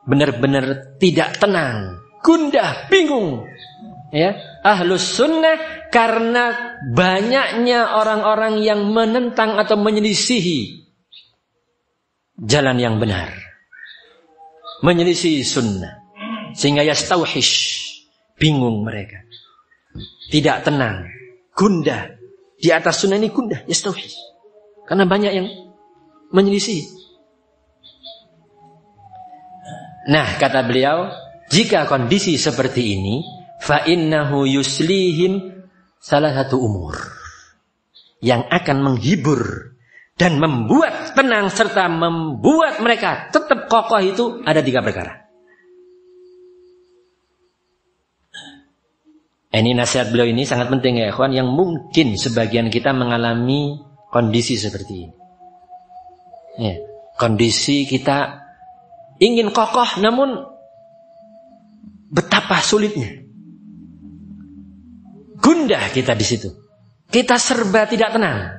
benar-benar tidak tenang, gundah, bingung ya ahlus sunnah karena banyaknya orang-orang yang menentang atau menyelisihi jalan yang benar, menyelisihi sunnah, sehingga yastauhish, bingung mereka, tidak tenang, gundah. Di atas sunnah ini gundah, yastauhish. Karena banyak yang menyelisih. Nah, kata beliau, jika kondisi seperti ini, fa innahu yuslihim salah satu umur yang akan menghibur dan membuat tenang serta membuat mereka tetap kokoh itu ada 3 perkara. Ini nasihat beliau ini sangat penting ya ikhwan, yang mungkin sebagian kita mengalami kondisi seperti ini. Ya, kondisi kita ingin kokoh namun betapa sulitnya. Gundah kita di situ. Kita serba tidak tenang.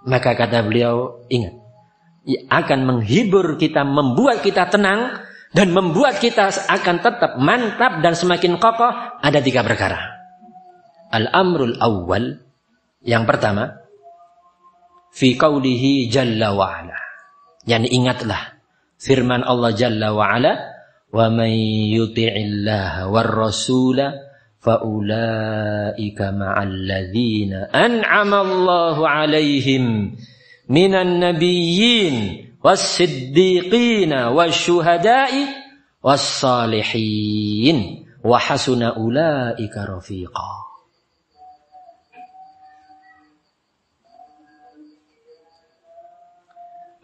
Maka kata beliau, ingat, akan menghibur kita, membuat kita tenang dan membuat kita akan tetap mantap dan semakin kokoh ada 3 perkara. Al-amrul awwal, yang pertama, fi qaulihi jalla wa ala. Yani ingatlah firman Allah jalla wa ala, wa may yuti'illaha war rasula faulaika ma'al ladzina an'ama Allahu 'alaihim minan nabiyyin was-siddiqin wasyuhada'i was-salihin wa hasuna ulaika rafiqa.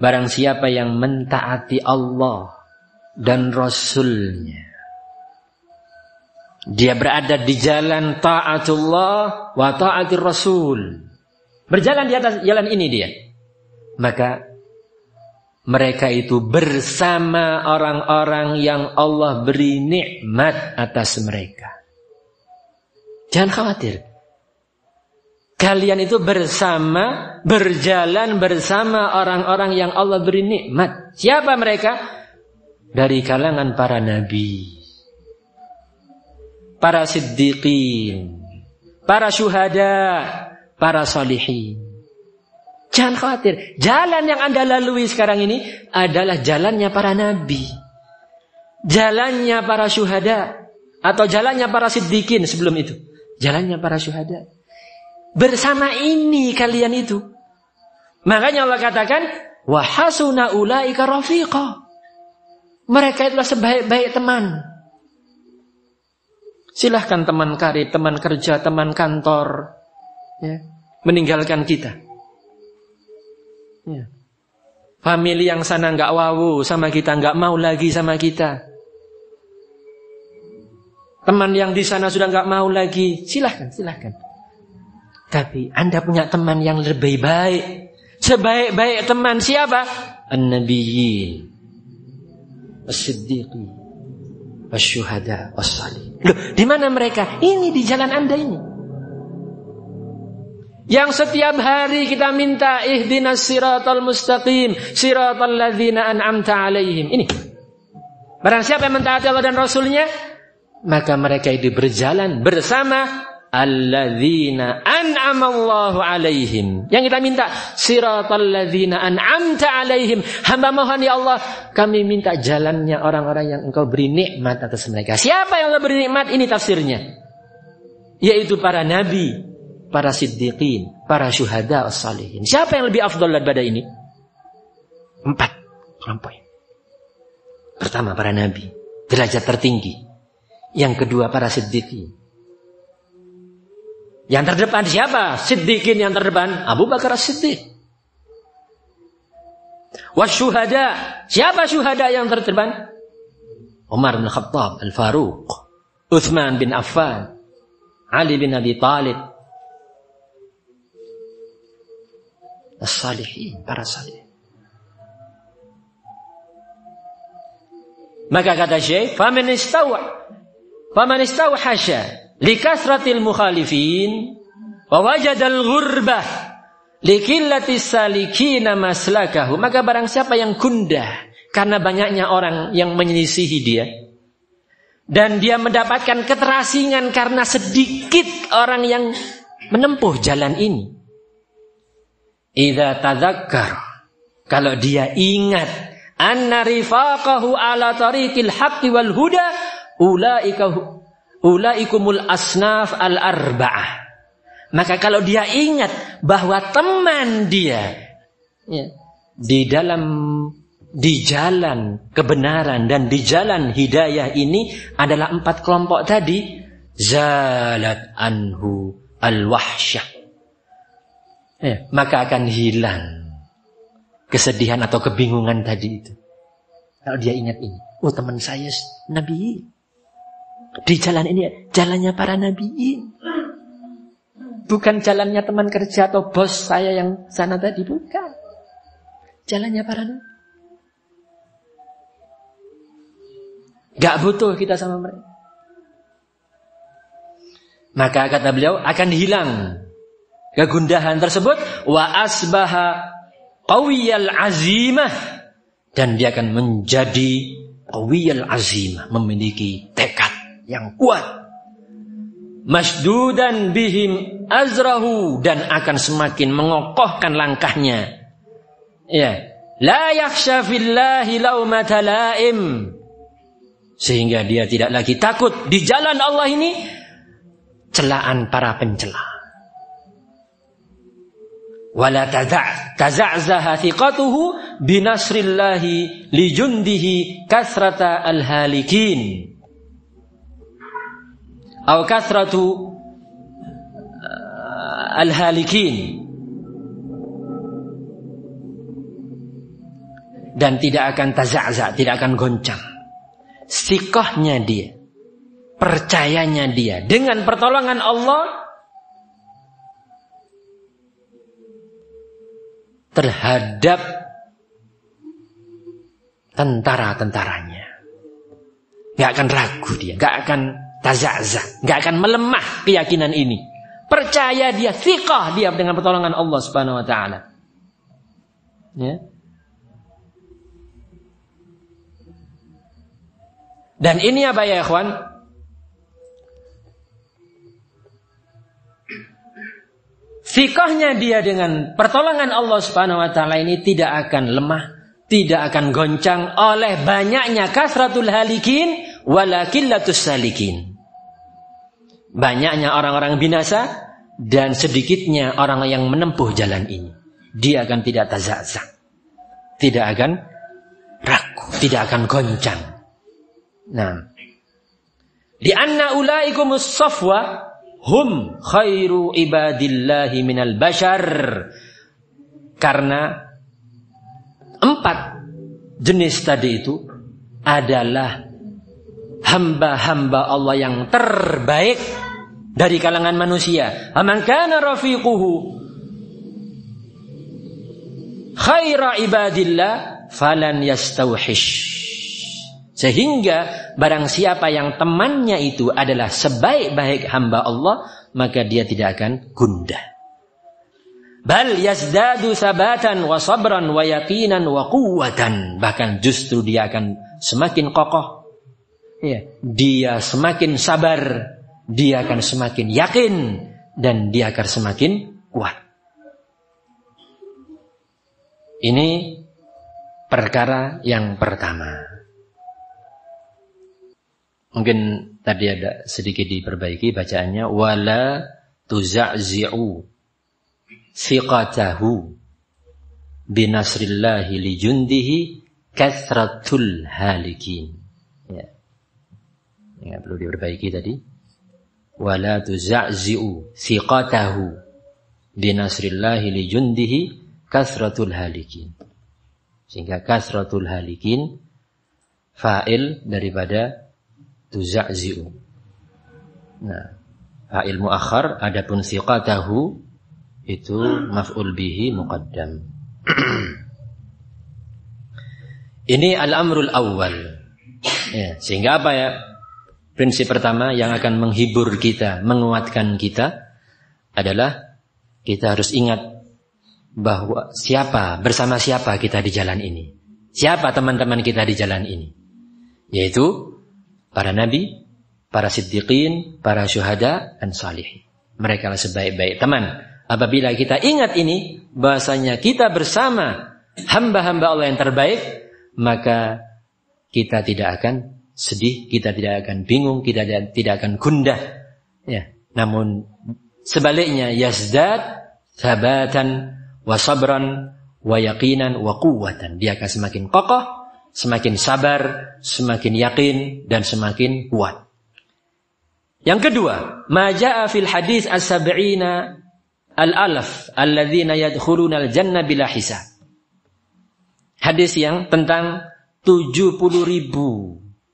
Barang siapa yang mentaati Allah dan Rasul-Nya, dia berada di jalan ta'atullah wa ta'atir Rasul, berjalan di atas jalan ini dia, maka mereka itu bersama orang-orang yang Allah beri nikmat atas mereka. Jangan khawatir. Kalian itu bersama, berjalan bersama orang-orang yang Allah beri nikmat. Siapa mereka? Dari kalangan para nabi, para siddiqin, para syuhada, para salihin. Jangan khawatir. Jalan yang Anda lalui sekarang ini adalah jalannya para nabi, jalannya para syuhada, atau jalannya para siddiqin sebelum itu, jalannya para syuhada. Bersama ini kalian itu. Makanya Allah katakan wa hasuna ulaika rafiqa. Mereka itulah sebaik-baik teman. Silahkan teman karib, teman kerja, teman kantor, ya, meninggalkan kita. Ya. Famili yang sana enggak wawu sama kita, enggak mau lagi sama kita. Teman yang di sana sudah enggak mau lagi. Silahkan. Tapi Anda punya teman yang lebih baik. Sebaik-baik teman siapa? An-nabiyyin, as-siddiqin, as-syuhada, as-salihin. Loh, di mana mereka? Ini di jalan Anda ini. Yang setiap hari kita minta ihdinas siratal mustaqim, siratal ladzina an'amta 'alaihim. Ini. Barang siapa yang mentaati Allah dan Rasul-Nya, maka mereka itu berjalan bersama alladzina an'ama Allahu 'alaihim. Yang kita minta siratal ladzina an'amta 'alaihim. Hamba mohon ya Allah, kami minta jalannya orang-orang yang Engkau beri nikmat atas mereka. Siapa yang Allah beri nikmat? Ini tafsirnya. Yaitu para nabi, para siddiqin, para syuhada, as-salihin. Siapa yang lebih afdal daripada ini? 4 kelompok. Pertama para nabi, derajat tertinggi. Yang kedua para siddiqin. Yang terdepan siapa? Siddiqin yang terdepan, Abu Bakar As-Siddiq. Wasyuhada, siapa syuhada yang terdepan? Umar bin Khattab, Al-Faruq, Uthman bin Affan, Ali bin Abi Talib. As-salihin, para salihin. Maka kata Syekh, faman istawhasha likasratil mukhalifin wa wajadal ghurbah likillatis salikina maslakahu. Maka barang siapa yang gundah karena banyaknya orang yang menyelisihi dia, dan dia mendapatkan keterasingan karena sedikit orang yang menempuh jalan ini, idza tadzakkar, kalau dia ingat anna rifaqahu ala tariqil haqqi wal huda ulaikumul asnaf al-arba'ah. Maka kalau dia ingat bahwa teman dia, ya, di jalan kebenaran dan di jalan hidayah ini adalah 4 kelompok tadi, zalat anhu al-wahsyah. Ya, maka akan hilang kesedihan atau kebingungan tadi itu. Kalau dia ingat ini, oh teman saya Nabi, di jalan ini jalannya para nabiin, bukan jalannya teman kerja atau bos saya yang sana tadi, bukan. Jalannya para nabi. Gak butuh kita sama mereka. Maka kata beliau akan hilang kegundahan tersebut, wa asbaha qawiyal azimah, dan dia akan menjadi qawiyal azimah, memiliki tekad yang kuat, masdudan bihim azrahu, dan akan semakin mengokohkan langkahnya, ya, la yakhsha fillahi laumata laim, sehingga dia tidak lagi takut di jalan Allah ini celaan para pencela. Wala taza'zaha thiqatuhu binasrillahi lijundihi kasrata al-halikin. Atau kasratu al-halikin. Dan tidak akan taza'za, tidak akan goncang. Thiqahnya dia, percayanya dia dengan pertolongan Allah terhadap tentara-tentaranya. Gak akan ragu dia, gak akan taza'za, gak akan melemah keyakinan ini. Percaya dia, thiqah dia dengan pertolongan Allah Subhanahu wa taala. Ya. Dan ini apa ya ikhwan? Thiqahnya dia dengan pertolongan Allah Subhanahu wa taala ini tidak akan lemah, tidak akan goncang oleh banyaknya kasratul halikin walakillatus salikin. Banyaknya orang-orang binasa dan sedikitnya orang yang menempuh jalan ini. Dia akan tidak taza'za, tidak akan ragu, tidak akan goncang. Nah, di anna ulaikumus safwa hum khairu ibadillahi minal bashar. Karena 4 jenis tadi itu adalah hamba-hamba Allah yang terbaik dari kalangan manusia. Aman kana rafiquhu khaira ibadillah falan yastauhish. Sehingga barang siapa yang temannya itu adalah sebaik-baik hamba Allah, maka dia tidak akan gundah. Bal yazdadu sabatan wa sabran wa yaqinan wa quwwatan. Bahkan justru dia akan semakin kokoh. Ya, dia semakin sabar, dia akan semakin yakin, dan dia akan semakin kuat. Ini perkara yang pertama. Mungkin tadi ada sedikit diperbaiki bacaannya. Wala tuza'zi'u thiqatahu binasrillahi lijundihi kathratul halikin. Ya. Ini perlu diperbaiki tadi. Wala tuza'zi'u thiqatahu binasrillahi lijundihi kathratul halikin. Sehingga kathratul halikin fa'il daripada tuza'zi'u. Nah, fa'il muakhar, adapun thiqatahu itu maf'ul bihi muqaddam. Ini al-amrul awal. Ya, sehingga apa ya? Prinsip pertama yang akan menghibur kita, menguatkan kita adalah kita harus ingat bahwa bersama siapa kita di jalan ini. Siapa teman-teman kita di jalan ini? Yaitu para nabi, para siddiqin, para syuhada, dan salihin. Mereka lah sebaik-baik teman. Apabila kita ingat ini, bahasanya kita bersama hamba-hamba Allah yang terbaik, maka kita tidak akan sedih, kita tidak akan bingung, kita tidak akan gundah. Ya. Namun sebaliknya, yazdad thabatan wa sabran wa yaqinan wa quwwatan. Dia akan semakin kokoh, semakin sabar, semakin yakin, dan semakin kuat. Yang kedua, ma jaa fil hadis as-sab'ina al-alaf alladzina yadkhuluna al-jannah bila hisab. Hadis yang tentang 70.000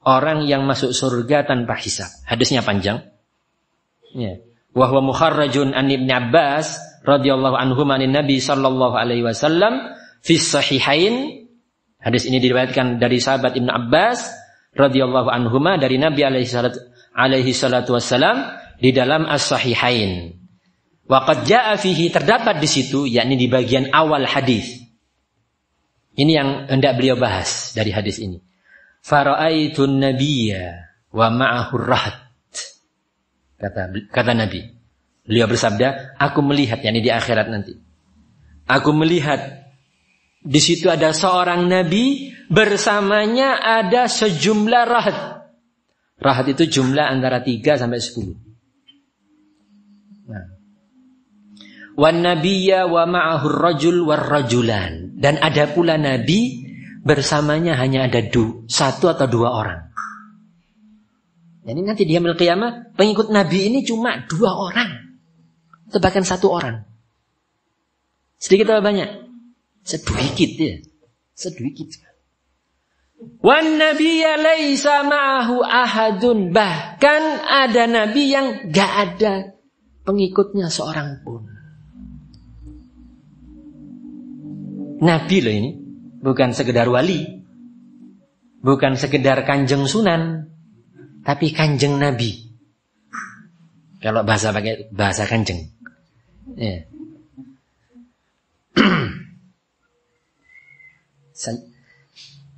orang yang masuk surga tanpa hisab. Hadisnya panjang. Ya. Wa huwa mukharrajun an Ibnu Abbas radhiyallahu anhu anin Nabi sallallahu alaihi wasallam fi sahihain. Hadis ini diriwayatkan dari sahabat Ibnu Abbas radhiyallahu anhuma dari Nabi alaihi salatu wassalam di dalam as-sahihain. Wa qad jaa fihi, terdapat di situ, yakni di bagian awal hadis. Ini yang hendak beliau bahas dari hadis ini. Fara'aitun nabiyya wa ma'ahu rahat. Kata Nabi. Beliau bersabda, aku melihat, yakni di akhirat nanti. Aku melihat di situ ada seorang nabi, bersamanya ada sejumlah rahat. Rahat itu jumlah antara 3 sampai 10. wan nabiyya wa ma'ahu ar-rajul war-rajulan. Dan ada pula nabi bersamanya hanya ada satu atau dua orang. Jadi nanti di yaumil qiyamah pengikut nabi ini cuma 2 orang. Atau bahkan 1 orang. Sedikit atau banyak? Sedikit ya. Sedikit. Wan nabiyya laisa ma'ahu ahadun. Bahkan ada nabi yang gak ada pengikutnya seorang pun. Nabi loh ini. Bukan sekedar wali. Bukan sekedar kanjeng sunan. Tapi kanjeng nabi. Kalau pakai bahasa kanjeng. Ya.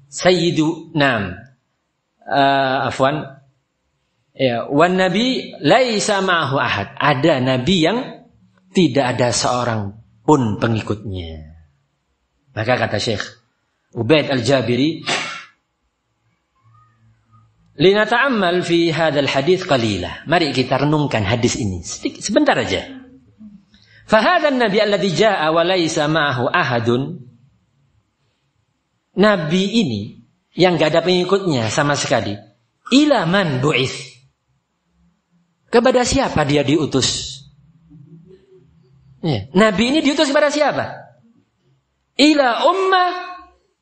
Sayyidu afwan. Ya, wan nabi laisa ma'ahu ahad. Ada nabi yang tidak ada seorang pun pengikutnya. Maka kata Syekh Ubaid Al-Jabiri, linata'ammal fi hadzal hadits qalilah. Mari kita renungkan hadis ini sebentar aja. Fa hadzal nabi alladzi jaa'a wa laisa ma'ahu ahadun. Nabi ini yang enggak ada pengikutnya sama sekali. Ila man bu'its. Kepada siapa dia diutus? Ya. Nabi ini diutus kepada siapa? Ila ummah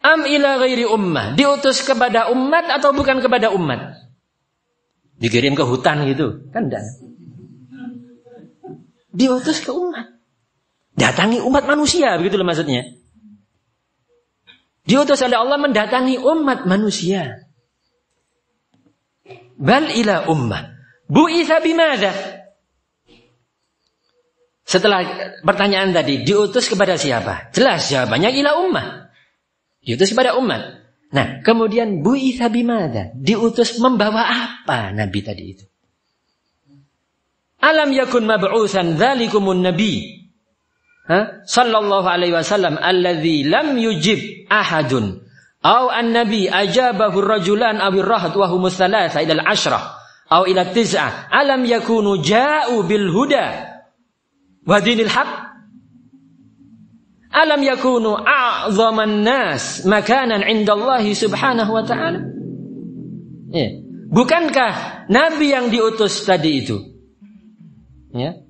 am ila ghairi ummah. Diutus kepada umat atau bukan kepada umat? Dikirim ke hutan gitu, kan enggak. Diutus ke umat. Datangi umat manusia, begitu loh maksudnya. Diutus oleh Allah mendatangi umat manusia. Bal ila ummah. Bu'itsa bimadza? Setelah pertanyaan tadi, diutus kepada siapa? Jelas jawabannya ila ummah. Diutus kepada umat. Nah, kemudian bu'itsa bimadza? Diutus membawa apa Nabi tadi itu? Alam yakun mab'utsan dzalikumun nabi. Sallallahu alaihi wasallam alladzi lam yujib ahadun. Au an-nabi ajabahu ar-rajulan aw ar-rahat wa humus tsalatsa ila al-'ashrah aw ila at-tis'ah. Alam yakunu ja'u bil huda wa dinil haq. Alam yakunu a'zaman nas makanan 'inda Allah subhanahu wa ta'ala. Ya. Bukankah nabi yang diutus tadi itu? Ya.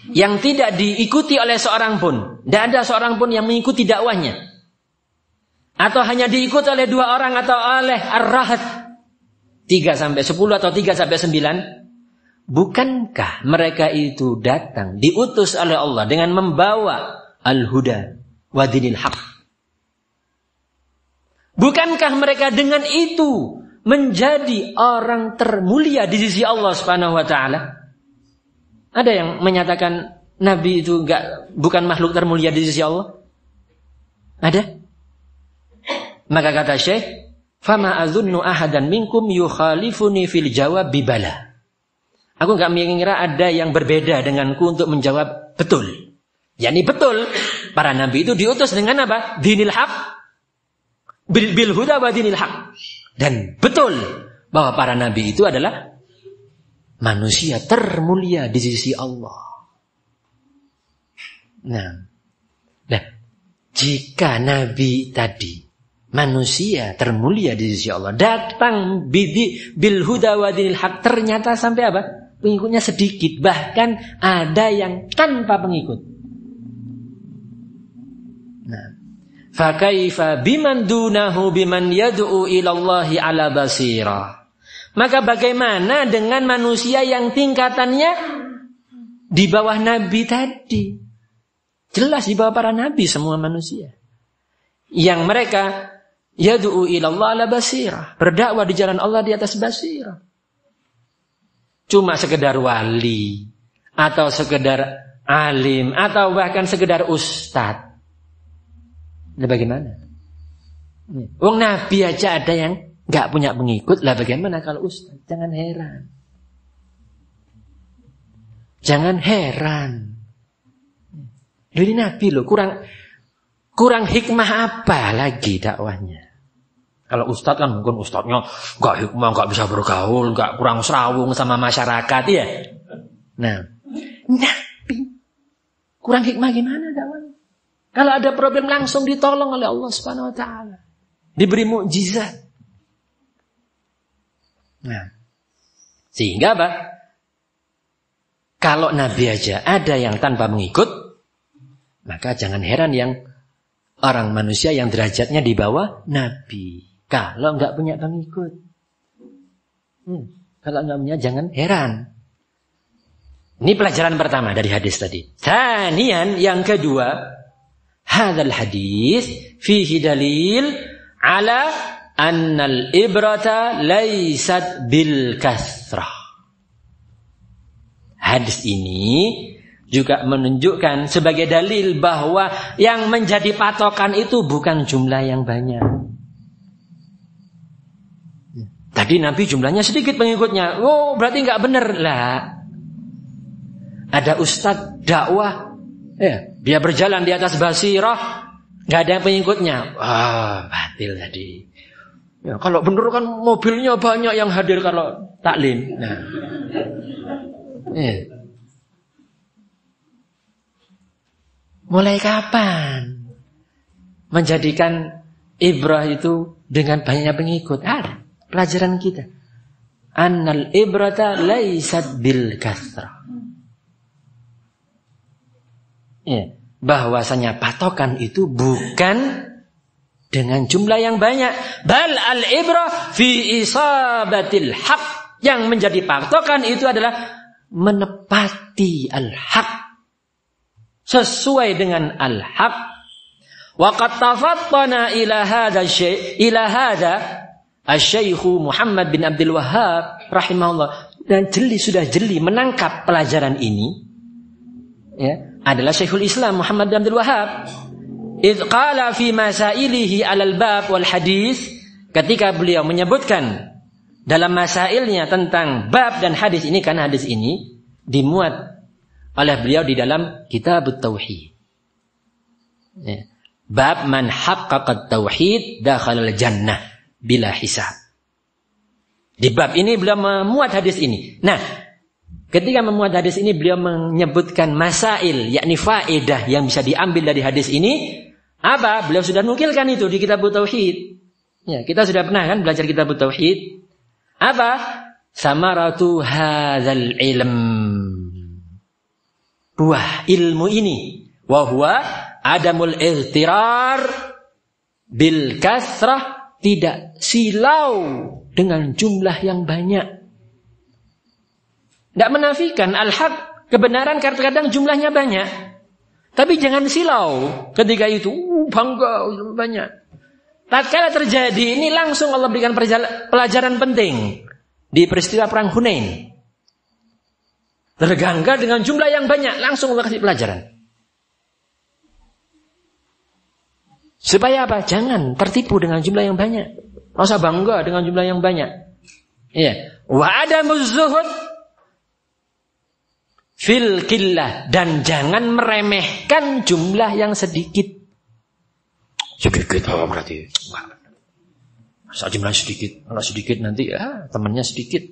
Yang tidak diikuti oleh seorang pun. Tidak ada seorang pun yang mengikuti dakwahnya. Atau hanya diikuti oleh 2 orang atau oleh ar-rahat 3-10 atau 3-9. Bukankah mereka itu datang diutus oleh Allah dengan membawa al-huda wa dinil haq? Bukankah mereka dengan itu menjadi orang termulia di sisi Allah Subhanahu wa taala? Ada yang menyatakan Nabi itu bukan makhluk termulia di sisi Allah? Ada? Maka kata Syekh, fama adzunnu ahadan minkum yukhalifuni fil jawab bibala. Aku enggak mengira ada yang berbeda denganku untuk menjawab betul. Yani betul, para nabi itu diutus dengan apa? Dinil haq. Bil huda wa dinil haq. Dan betul bahwa para nabi itu adalah manusia termulia di sisi Allah. Nah, jika nabi tadi manusia termulia di sisi Allah datang bil huda wa dinil haq, ternyata sampai apa? Pengikutnya sedikit, bahkan ada yang tanpa pengikut. Nah, fa kaifa biman dunahu biman yad'u ila Allah ala basirah. Maka bagaimana dengan manusia yang tingkatannya di bawah nabi tadi? Jelas di bawah para nabi semua manusia. Yang mereka yad'u ila Allah ala basirah, berdakwah di jalan Allah di atas basirah. Cuma sekedar wali atau sekedar alim atau bahkan sekedar ustadz. Nah, bagaimana? Wong nabi aja ada yang enggak punya pengikut, lah bagaimana kalau ustaz? Jangan heran. Jangan heran. Ini nabi loh, kurang hikmah apa lagi dakwahnya? Kalau ustadz kan mungkin ustadznya nggak hikmah, nggak bisa bergaul, nggak kurang serawung sama masyarakat, ya. Nah, Nabi kurang hikmah gimana dakwahnya? Kalau ada problem langsung ditolong oleh Allah Subhanahu Wa Taala, diberi mukjizat. Nah, sehingga apa? Kalau Nabi aja ada yang tanpa mengikut, maka jangan heran yang orang manusia yang derajatnya di bawah Nabi. Kalau enggak punya pengikut. Kalau enggak punya, jangan heran. Ini pelajaran pertama dari hadis tadi. Tsaniyan, yang kedua, hadzal hadis fihi dalil ala annal ibrata laysat bil kasrah. Hadis ini juga menunjukkan sebagai dalil bahwa yang menjadi patokan itu bukan jumlah yang banyak. Tadi Nabi jumlahnya sedikit pengikutnya. Oh, berarti nggak benar lah. Ada ustadz dakwah, dia berjalan di atas basirah, nggak ada pengikutnya. Wah, batil tadi. Ya, kalau benar kan mobilnya banyak yang hadir kalau taklim. Nah, mulai kapan menjadikan ibrah itu dengan banyaknya pengikut? Pelajaran kita. Annal ibrata laysat bil kasrah. Bahwasanya patokan itu bukan dengan jumlah yang banyak. Bal al ibrah fi isabatil haq. Yang menjadi patokan itu adalah menepati al-haq. Sesuai dengan al-haq. Wa qad tafattana ila hadha Asy-Syaikh Muhammad bin Abdul Wahhab rahimahullah, dan sudah jeli menangkap pelajaran ini, ya, adalah Syekhul Islam Muhammad bin Abdul Wahhab. Idz qala fi masailihi 'alal bab wal hadis, ketika beliau menyebutkan dalam masailnya tentang bab dan hadis ini, karena hadis ini dimuat oleh beliau di dalam Kitabut Tauhid. Ya. Bab man haqqaqa at-tauhid dakhala al-jannah bila hisab. Di bab ini beliau memuat hadis ini. Nah, ketika memuat hadis ini beliau menyebutkan masail, yakni faedah yang bisa diambil dari hadis ini. Apa? Beliau sudah nukilkan itu di Kitabut Tauhid. Ya, kita sudah pernah kan belajar Kitabut Tauhid. Apa? Samaratu hadzal ilm. Buah ilmu ini. Wa huwa adamul ightirar bil kasrah. Tidak silau dengan jumlah yang banyak. Tidak menafikan al-haq, kebenaran kadang-kadang jumlahnya banyak. Tapi jangan silau ketika itu bangga banyak. Tatkala terjadi ini langsung Allah berikan pelajaran penting di peristiwa perang Hunain. Tergangga dengan jumlah yang banyak, langsung Allah kasih pelajaran. Supaya apa? Jangan tertipu dengan jumlah yang banyak. Rasa bangga dengan jumlah yang banyak. Iya. Wa adamuz zuhud fil qillah, dan jangan meremehkan jumlah yang sedikit. Sedikit berarti. Masa jumlahnya sedikit. Kalau sedikit nanti temannya sedikit.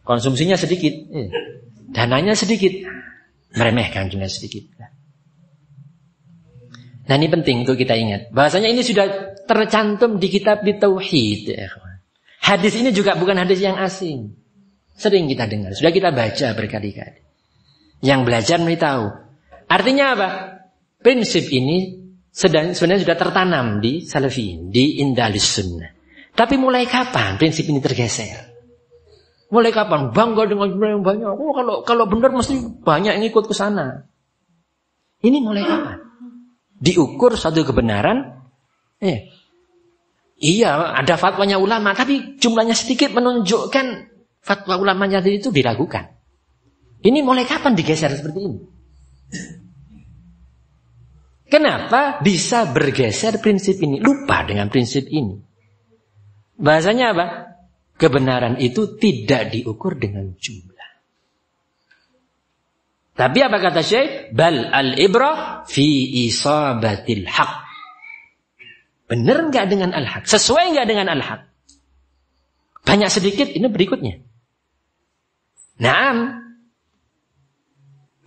Konsumsinya sedikit. Dananya sedikit. Meremehkan jumlah sedikit. Nah, ini penting untuk kita ingat. Bahasanya ini sudah tercantum di kitab Tauhid. Hadis ini juga bukan hadis yang asing. Sering kita dengar. Sudah kita baca berkali-kali. Yang belajar mesti tahu. Artinya apa? Prinsip ini sebenarnya sudah tertanam di Salafiyin, di Indahlis Sunnah. Tapi mulai kapan prinsip ini tergeser? Mulai kapan? Bangga dengan jumlah yang banyak. Oh, kalau benar mesti banyak yang ikut ke sana. Ini mulai kapan? Diukur satu kebenaran, iya ada fatwanya ulama, tapi jumlahnya sedikit menunjukkan fatwa ulamanya itu diragukan. Ini mulai kapan digeser seperti ini? Kenapa bisa bergeser prinsip ini? Lupa dengan prinsip ini. Bahasanya apa? Kebenaran itu tidak diukur dengan jumlah. Tapi apa kata Syekh? Bal al-ibrah fi isabatil haq. Benar nggak dengan al-haq? Sesuai nggak dengan al-haq? Banyak sedikit, ini berikutnya. Naam.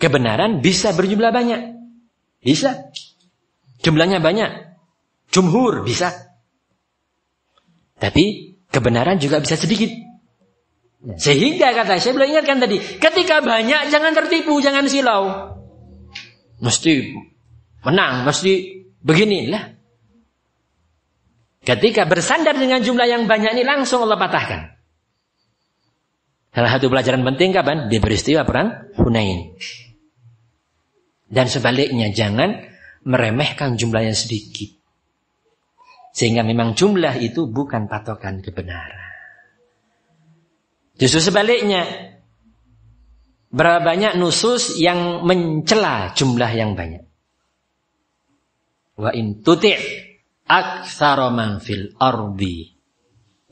Kebenaran bisa berjumlah banyak. Bisa. Jumlahnya banyak. Jumhur bisa. Tapi kebenaran juga bisa sedikit. Sehingga kata saya belum ingatkan tadi, ketika banyak jangan tertipu, jangan silau. Mesti menang, mesti beginilah. Ketika bersandar dengan jumlah yang banyak ini langsung Allah patahkan. Salah satu pelajaran penting kapan? Di peristiwa perang Hunain. Dan sebaliknya jangan meremehkan jumlah yang sedikit. Sehingga memang jumlah itu bukan patokan kebenaran. Justru sebaliknya. Berapa banyak nusus yang mencela jumlah yang banyak. Wa in tuti' aktsara man fil ardi.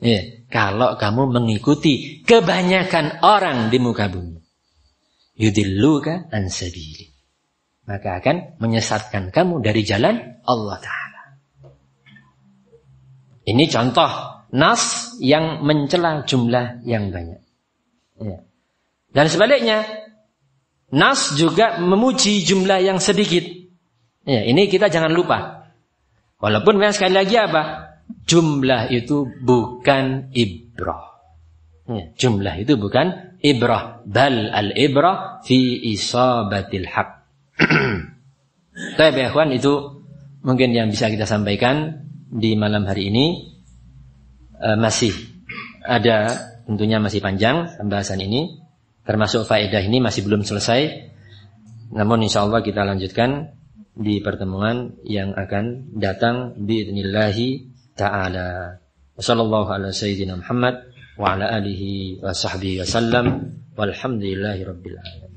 Ya, kalau kamu mengikuti kebanyakan orang di muka bumi. Yudilluka an sabili. Maka akan menyesatkan kamu dari jalan Allah Ta'ala. Ini contoh nas yang mencela jumlah yang banyak. Ya. Dan sebaliknya, nas juga memuji jumlah yang sedikit. Ya, ini kita jangan lupa. Walaupun memang sekali lagi apa? Jumlah itu bukan ibrah. Ya, jumlah itu bukan ibrah. Bal al-ibrah fi isabatil haq. Baik ya ikhwan, itu mungkin yang bisa kita sampaikan di malam hari ini. Masih ada, tentunya masih panjang pembahasan ini, termasuk faedah ini masih belum selesai. Namun insyaallah kita lanjutkan di pertemuan yang akan datang biidznillah ta'ala. Wassallallahu ala sayyidina Muhammad wa ala alihi wa sahbihi wasallam walhamdulillahi rabbil alamin.